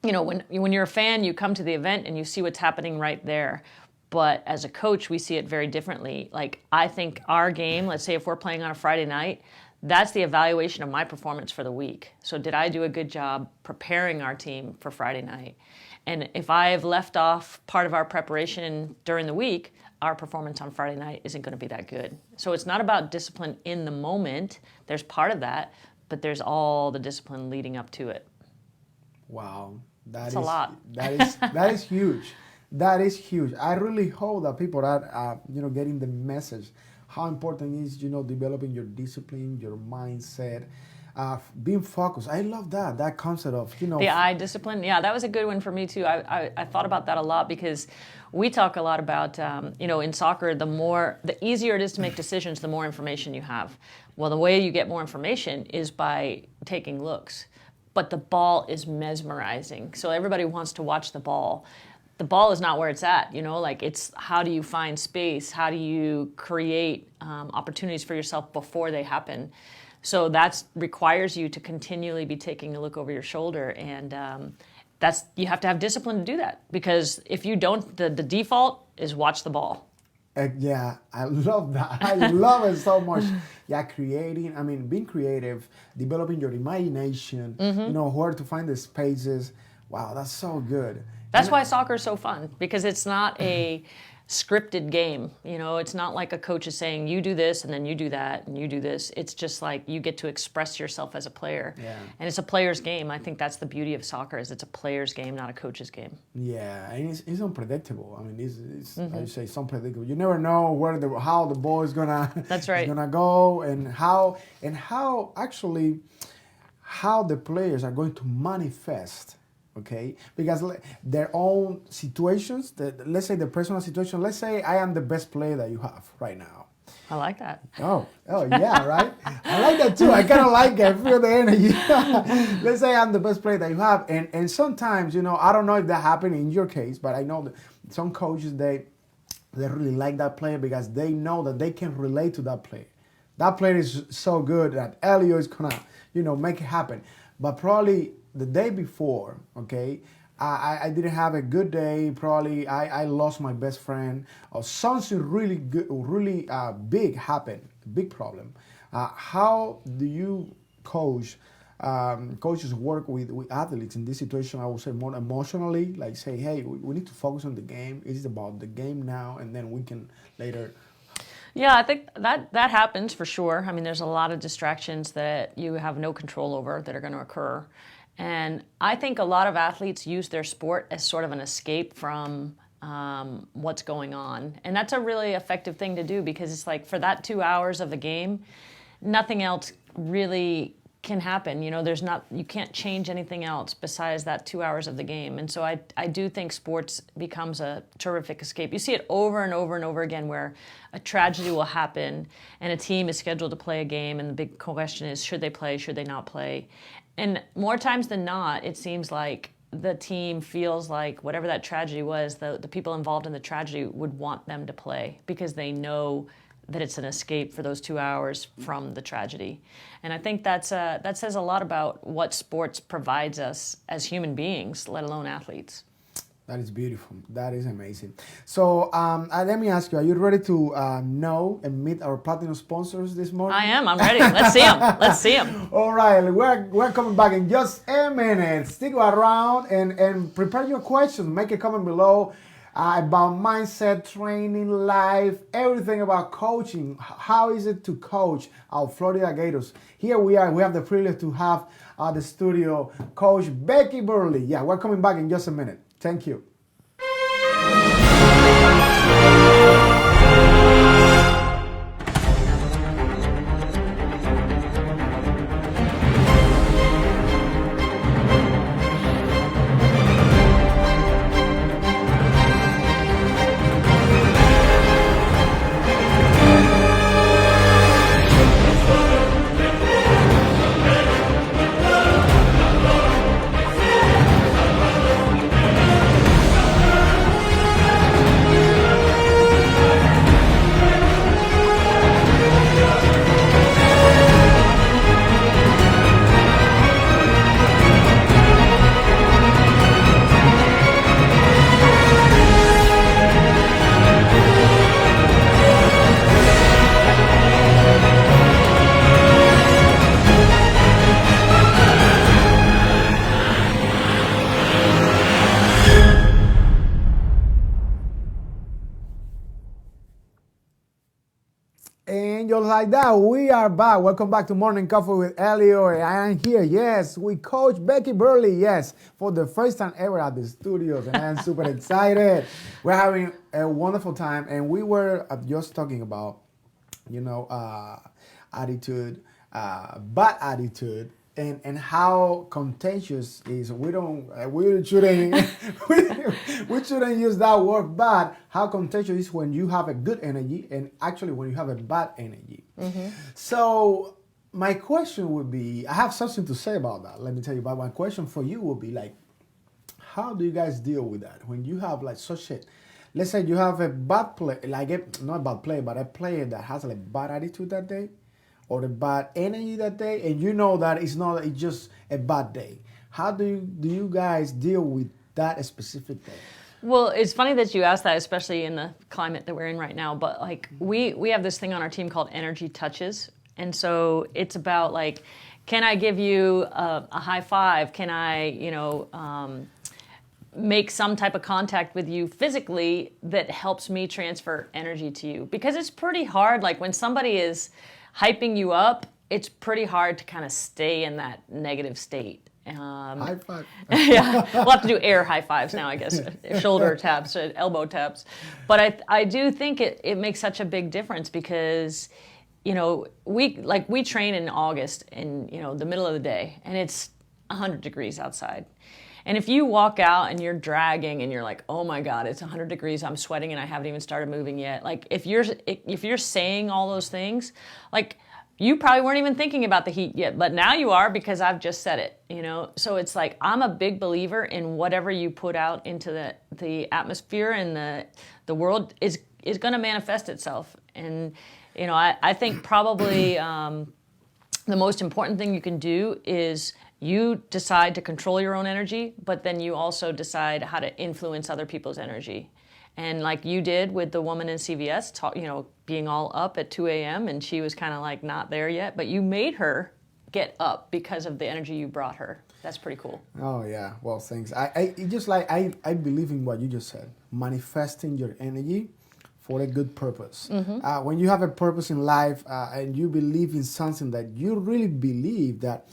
when you're a fan, you come to the event and you see what's happening right there. But as a coach, we see it very differently. Like, I think our game, let's say if we're playing on a Friday night, that's the evaluation of my performance for the week. So did I do a good job preparing our team for Friday night? And if I've left off part of our preparation during the week, our performance on Friday night isn't going to be that good. So it's not about discipline in the moment. There's part of that, but there's all the discipline leading up to it. Wow. That's a lot. That is huge. That is huge. I really hope that people are, getting the message. How important is, developing your discipline, your mindset, being focused. I love that concept of, The eye discipline. Yeah, that was a good one for me too. I thought about that a lot because we talk a lot about, in soccer, the easier it is to make decisions, the more information you have. Well, the way you get more information is by taking looks. But the ball is mesmerizing. So everybody wants to watch the ball. The ball is not where it's at, it's how do you find space? How do you create opportunities for yourself before they happen? So that requires you to continually be taking a look over your shoulder. And you have to have discipline to do that. Because if you don't, the default is watch the ball. Yeah, I love that. I love it so much. Yeah, being creative, developing your imagination, where to find the spaces. Wow, that's so good. That's why soccer is so fun, because it's not a scripted game. It's not like a coach is saying, you do this, and then you do that, and you do this. It's just like you get to express yourself as a player. Yeah. And it's a player's game. I think that's the beauty of soccer, is it's a player's game, not a coach's game. Yeah, and it's unpredictable. it's I say it's unpredictable. You never know how the ball is gonna That's right. is gonna go, and how actually how the players are going to manifest. Okay, because their own situations, let's say the personal situation, let's say I am the best player that you have right now. I like that. Oh yeah, right? I like that too. I kind of like it. I feel the energy. Let's say I'm the best player that you have. And sometimes, I don't know if that happened in your case, but I know that some coaches, they really like that player because they know that they can relate to that player. That player is so good that Elio is going to, make it happen. But probably the day before, okay, I didn't have a good day. Probably I lost my best friend, or something really big happened, big problem. How do you coaches work with athletes in this situation? I would say more emotionally, like say, hey, we need to focus on the game. It is about the game now, and then we can later. Yeah, I think that happens for sure. There's a lot of distractions that you have no control over that are going to occur. And I think a lot of athletes use their sport as sort of an escape from what's going on. And that's a really effective thing to do, because it's like for that 2 hours of the game, nothing else really can happen. You know, you can't change anything else besides that 2 hours of the game. And so I do think sports becomes a terrific escape. You see it over and over and over again where a tragedy will happen and a team is scheduled to play a game, and the big question is, should they play, should they not play? And more times than not, it seems like the team feels like whatever that tragedy was, the people involved in the tragedy would want them to play, because they know that it's an escape for those 2 hours from the tragedy. And I think that says a lot about what sports provides us as human beings, let alone athletes. That is beautiful. That is amazing. So let me ask you, are you ready to know and meet our platinum sponsors this morning? I am. I'm ready. Let's see them. Let's see them. All right. We're coming back in just a minute. Stick around and prepare your questions. Make a comment below about mindset, training, life, everything about coaching. How is it to coach our Florida Gators? Here we are. We have the privilege to have the studio Coach Becky Burleigh. Yeah, we're coming back in just a minute. Thank you. And just like that, we are back. Welcome back to Morning Coffee with Elio. I am here, yes, with Coach Becky Burleigh, yes, for the first time ever at the studios, and I'm super excited. We're having a wonderful time, and we were just talking about, attitude, bad attitude, and how contagious is. We shouldn't we shouldn't use that word bad. How contagious is when you have a good energy, and actually when you have a bad energy. Mm-hmm. So my question would be, I have something to say about that. Let me tell you. But my question for you would be like, how do you guys deal with that when you have like such a, let's say you have a bad play, not a bad player, but a player that has like bad attitude that day, or the bad energy that day, and you know that it's just a bad day. How do you guys deal with that specific day? Well, it's funny that you asked that, especially in the climate that we're in right now. But like we have this thing on our team called Energy Touches, and so it's about like, can I give you a high five? Can I, make some type of contact with you physically that helps me transfer energy to you? Because it's pretty hard. Like when somebody is hyping you up, it's pretty hard to kind of stay in that negative state. High five. Yeah, we'll have to do air high fives now, I guess. Shoulder taps, elbow taps. But I do think it makes such a big difference, because, we train in August in, the middle of the day, and it's 100 degrees outside. And if you walk out and you're dragging and you're like, oh my God, it's 100 degrees, I'm sweating and I haven't even started moving yet. Like if you're saying all those things, like you probably weren't even thinking about the heat yet, but now you are, because I've just said it, So it's like, I'm a big believer in whatever you put out into the atmosphere, and the world is going to manifest itself. And, I think probably the most important thing you can do is you decide to control your own energy, but then you also decide how to influence other people's energy. And like you did with the woman in CVS, being all up at 2 a.m. and she was kind of like not there yet, but you made her get up because of the energy you brought her. That's pretty cool. Oh yeah, well thanks. I believe in what you just said, manifesting your energy for a good purpose. Mm-hmm. When you have a purpose in life and you believe in something that you really believe that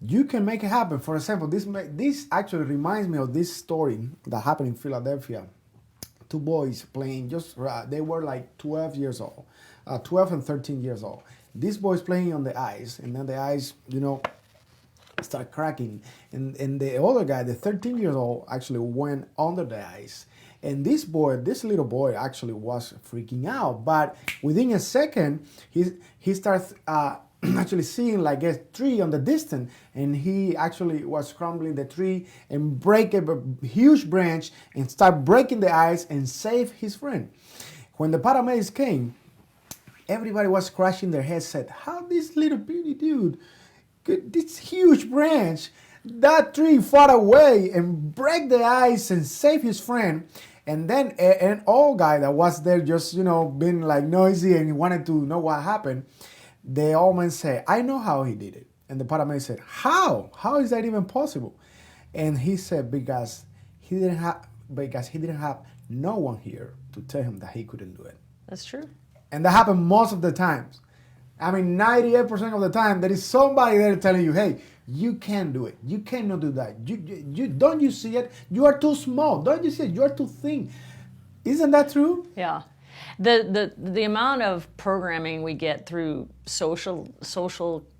you can make it happen. For example, this actually reminds me of this story that happened in Philadelphia. Two boys playing, they were like 12 years old, 12 and 13 years old. These boys playing on the ice, and then the ice, start cracking. And the other guy, the 13 years old, actually went under the ice. And this little boy actually was freaking out. But within a second, he starts actually seeing like a tree on the distance. And he actually was scrambling the tree and break a huge branch and start breaking the ice and save his friend. When the paramedics came, everybody was scratching their heads, said, how this little bitty dude could this huge branch, that tree far away, and break the ice and save his friend. And then an old guy that was there just, being like noisy and he wanted to know what happened. The old man said, I know how he did it. And the paramedic said, how? How is that even possible? And he said, because he didn't have no one here to tell him that he couldn't do it. That's true. And that happened most of the times. 98% of the time, there is somebody there telling you, hey, you can't do it. You cannot do that. You don't you see it? You are too small. Don't you see it? You are too thin. Isn't that true? Yeah. The amount of programming we get through social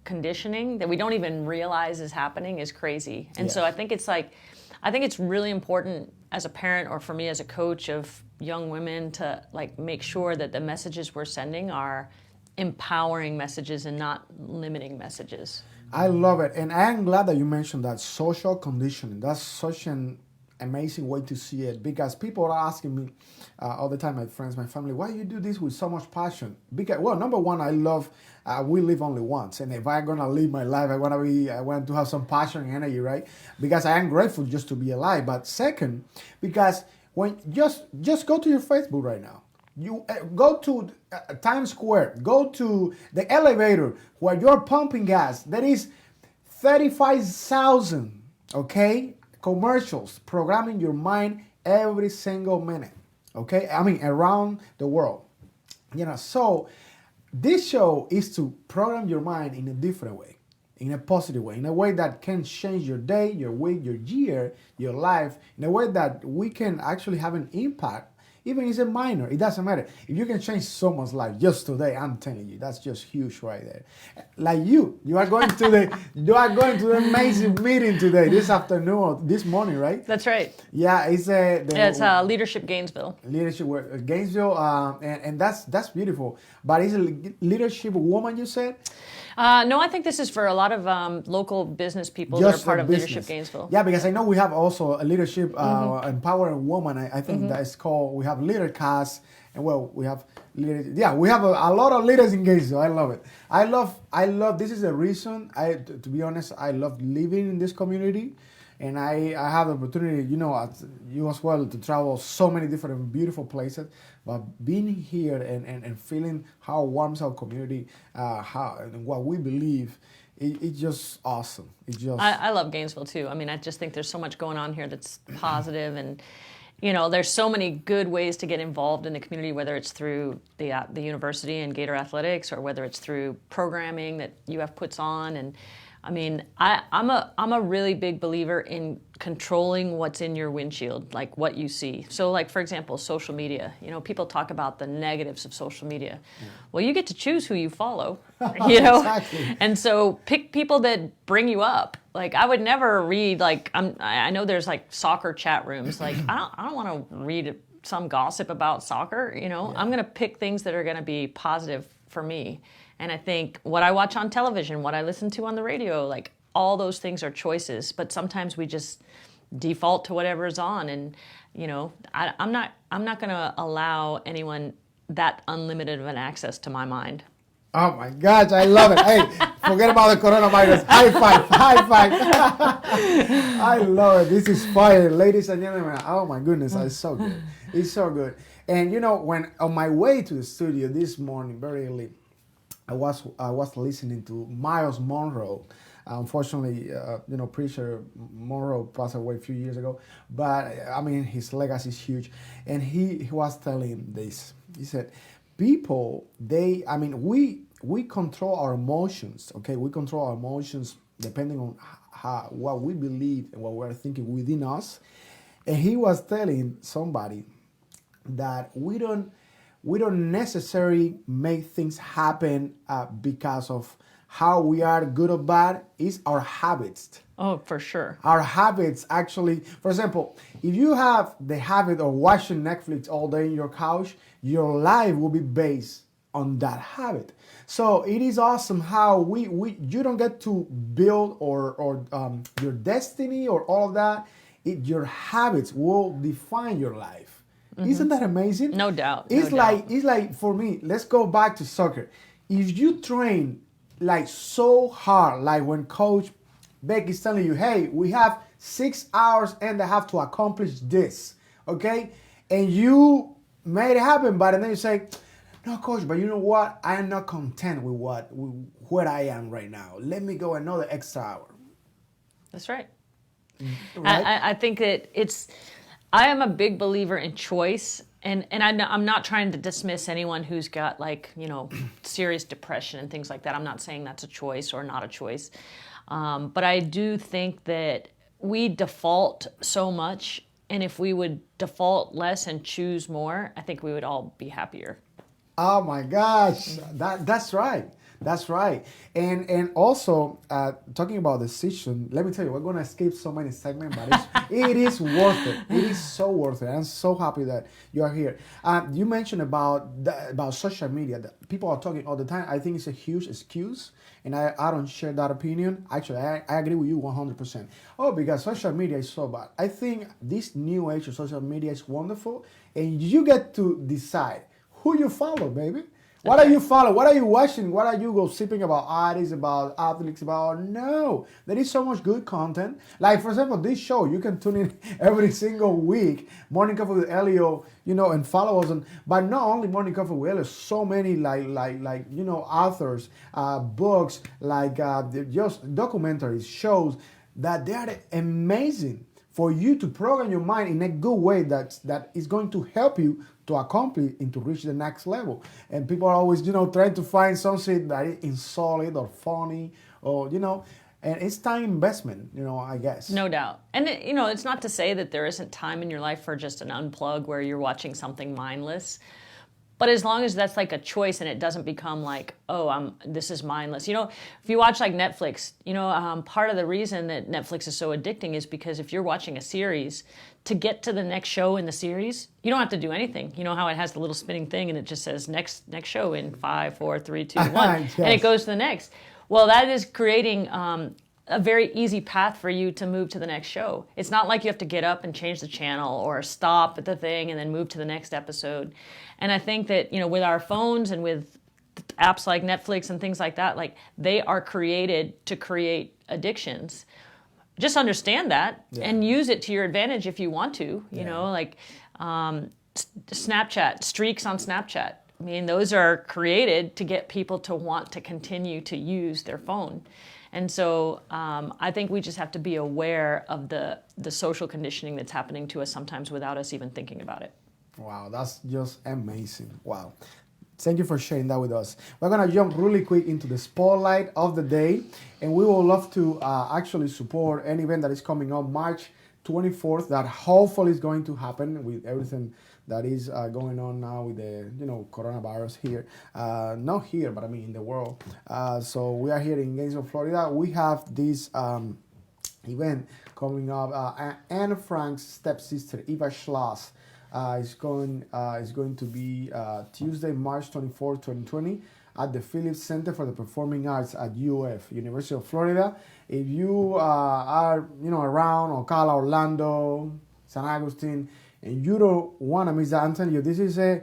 conditioning that we don't even realize is happening is crazy. And so I think it's really important as a parent, or for me as a coach of young women, to like make sure that the messages we're sending are empowering messages and not limiting messages. I love it. And I am glad that you mentioned that social conditioning. That's such an amazing way to see it, because people are asking me all the time, my friends, my family, why you do this with so much passion? Because, well, number one, I love, we live only once. And if I'm going to live my life, I want to have some passion and energy, right? Because I am grateful just to be alive. But second, because when just go to your Facebook right now. You go to Times Square, go to the elevator where you're pumping gas. There is 35,000, commercials programming your mind every single minute, around the world. So this show is to program your mind in a different way, in a positive way, in a way that can change your day, your week, your year, your life, in a way that we can actually have an impact. Even if it's a minor, it doesn't matter. If you can change someone's life just today, I'm telling you, that's just huge right there. Like you are going to the amazing meeting today, this afternoon or this morning, right? That's right. Yeah, it's Leadership Gainesville. Leadership Gainesville, and that's beautiful. But is it leadership woman, you said? No, I think this is for a lot of local business people that are part of Leadership Gainesville. Yeah, because I know we have also a leadership empowering woman. I think that is called. We have leader cast, and we have leaders. Yeah, we have a lot of leaders in Gainesville. I love it. I love. This is the reason. To be honest, I love living in this community. And I have the opportunity, you as well, to travel so many different beautiful places. But being here and feeling how warm our community, and what we believe, it's just awesome. I love Gainesville too. I just think there's so much going on here that's positive, and there's so many good ways to get involved in the community, whether it's through the university and Gator athletics, or whether it's through programming that UF puts on. And I'm a really big believer in controlling what's in your windshield, like what you see. So like, for example, social media. People talk about the negatives of social media. Yeah. Well, you get to choose who you follow, Exactly. And so pick people that bring you up. Like, I would never read, I know there's like soccer chat rooms. Like, I don't want to read some gossip about soccer, Yeah. I'm going to pick things that are going to be positive for me. And I think what I watch on television, what I listen to on the radio, like all those things are choices. But sometimes we just default to whatever is on. And, I'm not going to allow anyone that unlimited of an access to my mind. Oh my gosh, I love it. Hey, forget about the coronavirus. High five, high five. I love it. This is fire, ladies and gentlemen. Oh my goodness, it's so good. It's so good. And when on my way to the studio this morning, very early, I was listening to Miles Monroe. Unfortunately, preacher Monroe passed away a few years ago. But his legacy is huge. And he was telling this. He said, people, we we control our emotions. Okay, we control our emotions depending on what we believe and what we're thinking within us. And he was telling somebody that we don't necessarily make things happen because of how we are, good or bad. It's our habits. Oh, for sure. Our habits actually, for example, if you have the habit of watching Netflix all day in your couch, your life will be based on that habit. So it is awesome how you don't get to build or your destiny or all of that. Your habits will define your life. Mm-hmm. Isn't that amazing? No doubt. It's like for me, let's go back to soccer. If you train like so hard, like when Coach Becky's telling you, hey, we have 6 hours and I have to accomplish this, okay? And you made it happen, but then you say, no, Coach, but you know what? I am not content with where I am right now. Let me go another extra hour. That's right. Right? I think that I am a big believer in choice. And I'm not trying to dismiss anyone who's got serious depression and things like that. I'm not saying that's a choice or not a choice. But I do think that we default so much. And if we would default less and choose more, I think we would all be happier. Oh my gosh, that's right. That's right. And also, talking about decision, let me tell you, we're going to skip so many segments, but it is worth it. It is so worth it. I'm so happy that you are here. You mentioned about social media. That people are talking all the time. I think it's a huge excuse, and I don't share that opinion. Actually, I agree with you 100%. Oh, because social media is so bad. I think this new age of social media is wonderful, and you get to decide who you follow, baby. What are you following? What are you watching? What are you gossiping about artists, about athletes, about? No. There is so much good content. Like, for example, this show, you can tune in every single week. Morning Coffee with Elio, and follow us. But not only Morning Coffee with Elio, so many authors, books, just documentaries, shows that they are amazing for you to program your mind in a good way that is going to help you to accomplish and to reach the next level. And people are always, trying to find something that is solid or funny or, and it's time investment, I guess. No doubt. And, it's not to say that there isn't time in your life for just an unplug where you're watching something mindless. But as long as that's like a choice and it doesn't become like, this is mindless. If you watch like Netflix, part of the reason that Netflix is so addicting is because if you're watching a series, to get to the next show in the series, you don't have to do anything. You know how it has the little spinning thing and it just says next show in 5, 4, 3, 2, 1, Yes. And it goes to the next. Well, that is creating a very easy path for you to move to the next show. It's not like you have to get up and change the channel or stop at the thing and then move to the next episode. And I think that, with our phones and with apps like Netflix and things like that, like they are created to create addictions. Just understand that and use it to your advantage if you want to, Snapchat, streaks on Snapchat. I mean, those are created to get people to want to continue to use their phone. And so I think we just have to be aware of the social conditioning that's happening to us sometimes without us even thinking about it. Wow, that's just amazing. Wow. Thank you for sharing that with us. We're going to jump really quick into the spotlight of the day. And we would love to actually support an event that is coming up March 24th that hopefully is going to happen with everything that is going on now with the coronavirus here. Not here, but I mean in the world. So we are here in Gainesville, Florida. We have this event coming up. Anne Frank's stepsister, Eva Schloss, is going to be Tuesday, March 24, 2020, at the Phillips Center for the Performing Arts at UF, University of Florida. If you are around Ocala, Orlando, San Agustin, and you don't want to miss that, I'm telling you, this is a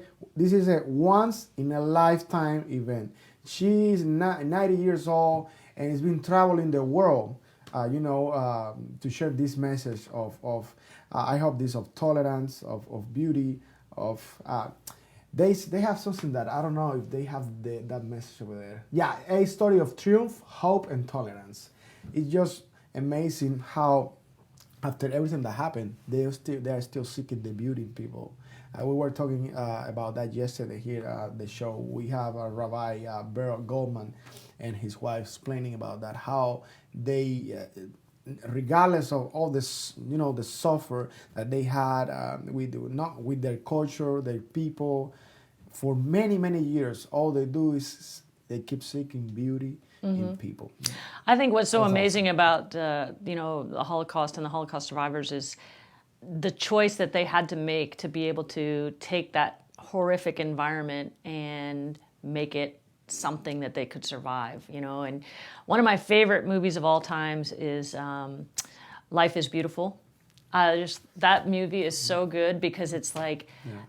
once in a lifetime event. She's 90 years old and has been traveling the world, to share this message of I hope this of tolerance, of beauty, of they have something that I don't know if they have that message over there. Yeah, a story of triumph, hope, and tolerance. It's just amazing how after everything that happened, they are still seeking the beauty in people. We were talking about that yesterday here at the show. We have Rabbi Beryl Goldman and his wife explaining about that, how they, regardless of all this, the suffer that they had with their culture, their people, for many, many years, all they do is they keep seeking beauty in people. I think what's so amazing awesome. about the Holocaust and the Holocaust survivors is the choice that they had to make to be able to take that horrific environment and make it something that they could survive. And one of my favorite movies of all times is Life is Beautiful. That movie is so good because it's like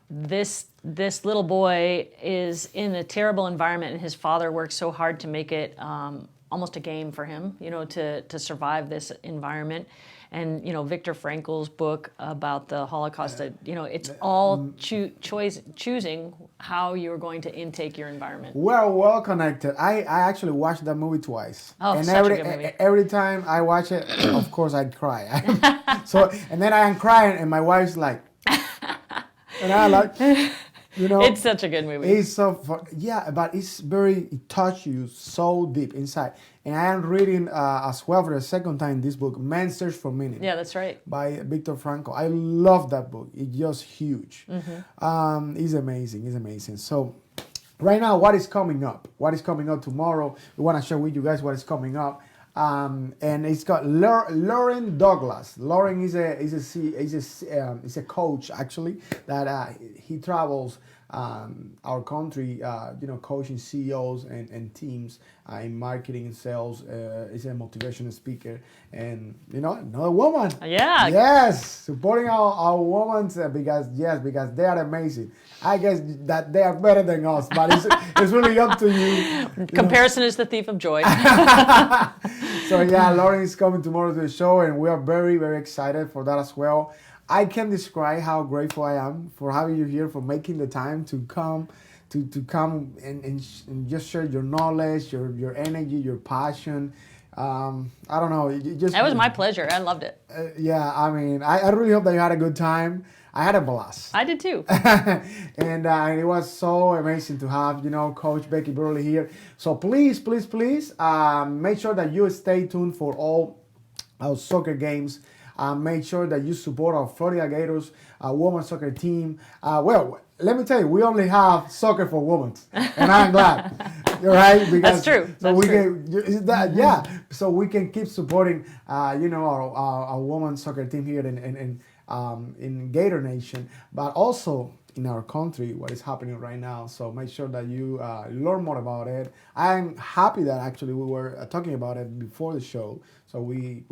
this little boy is in a terrible environment and his father works so hard to make it almost a game for him, to survive this environment. And Viktor Frankl's book about the Holocaust, it's all choosing how you're going to intake your environment. We're well connected. I actually watched that movie twice. Oh, and such a good movie. Every time I watch it, of course I cry. And then I am crying, and my wife's like, and I like, It's such a good movie. It's so fun. Yeah, but it touches you so deep inside. And I am reading as well for the second time this book, Man's Search for Meaning. Yeah, that's right. By Viktor Frankl. I love that book. It's just huge. It's amazing. It's amazing. So right now, what is coming up? What is coming up tomorrow? We want to share with you guys what is coming up. And it's got Lauren Douglas. Lauren is a coach actually that he travels our country, coaching CEOs and teams in marketing and sales. Is a motivational speaker, and another woman. Yeah. Yes, supporting our women because they are amazing. I guess that they are better than us, but it's really up to you. Comparison is the thief of joy. So yeah, Lauren is coming tomorrow to the show, and we are very, very excited for that as well. I can describe how grateful I am for having you here, for making the time to come, and just share your knowledge, your energy, your passion. I don't know. That was my pleasure. I loved it. Yeah, I mean, I really hope that you had a good time. I had a blast. I did too. And it was so amazing to have, Coach Becky Burleigh here. So please, make sure that you stay tuned for all our soccer games. Make sure that you support our Florida Gators women's soccer team. Well, let me tell you, we only have soccer for women, and I'm glad. You're right, because that's true. So so we can keep supporting, our women's soccer team here in Gator Nation, but also in our country, what is happening right now. So make sure that you learn more about it. I'm happy that actually we were talking about it before the show, so we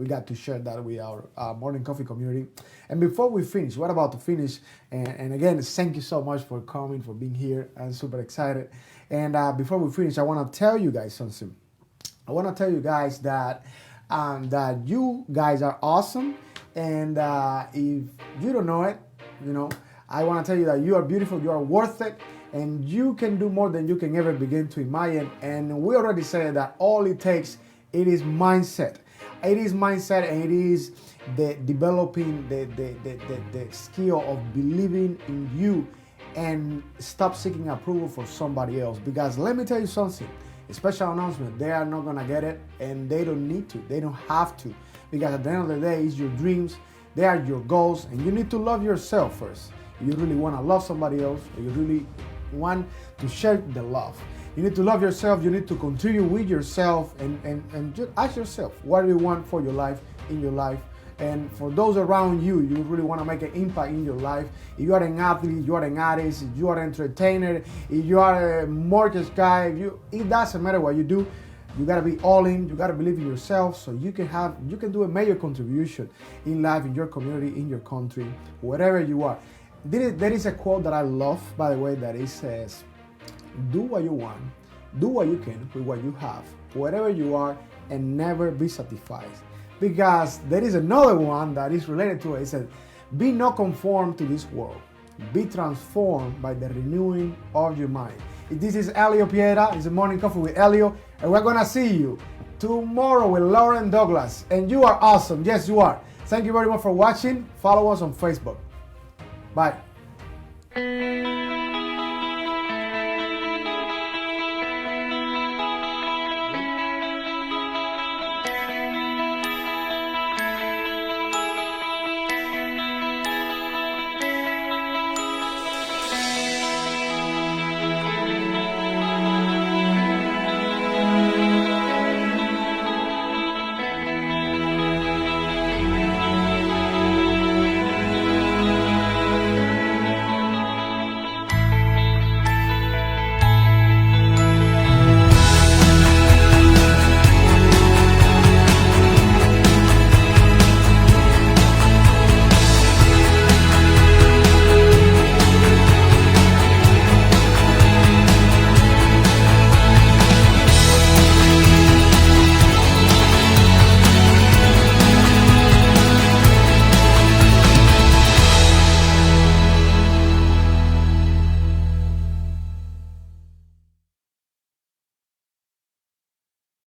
got to share that with our morning coffee community. And before we finish, we're about to finish, and again, thank you so much for coming, for being here. I'm super excited. And before we finish, I want to tell you guys something. I want to tell you guys that you guys are awesome, and if you don't know it, I want to tell you that you are beautiful, you are worth it, and you can do more than you can ever begin to imagine. And we already said that all it takes, it is mindset. It is mindset, and it is the developing the skill of believing in you and stop seeking approval for somebody else. Because let me tell you something, a special announcement, they are not going to get it, and they don't need to. They don't have to. Because at the end of the day, it's your dreams, they are your goals, and you need to love yourself first. You really want to love somebody else, or you really want to share the love. You need to love yourself, you need to continue with yourself, and just ask yourself, what do you want for your life, in your life? And for those around you, you really want to make an impact in your life. If you are an athlete, you are an artist, if you are an entertainer, if you are a mortgage guy, it doesn't matter what you do. You gotta be all in. You gotta believe in yourself, so you can do a major contribution in life, in your community, in your country, wherever you are. There is a quote that I love, by the way, that it says, "Do what you want, do what you can with what you have, wherever you are, and never be satisfied." Because there is another one that is related to it. It says, "Be not conformed to this world, be transformed by the renewing of your mind." This is Elio Piedra. It's a morning coffee with Elio, and we're gonna see you tomorrow with Lauren Douglas. And you are awesome. Yes, you are. Thank you very much for watching. Follow us on Facebook. Bye. Bye.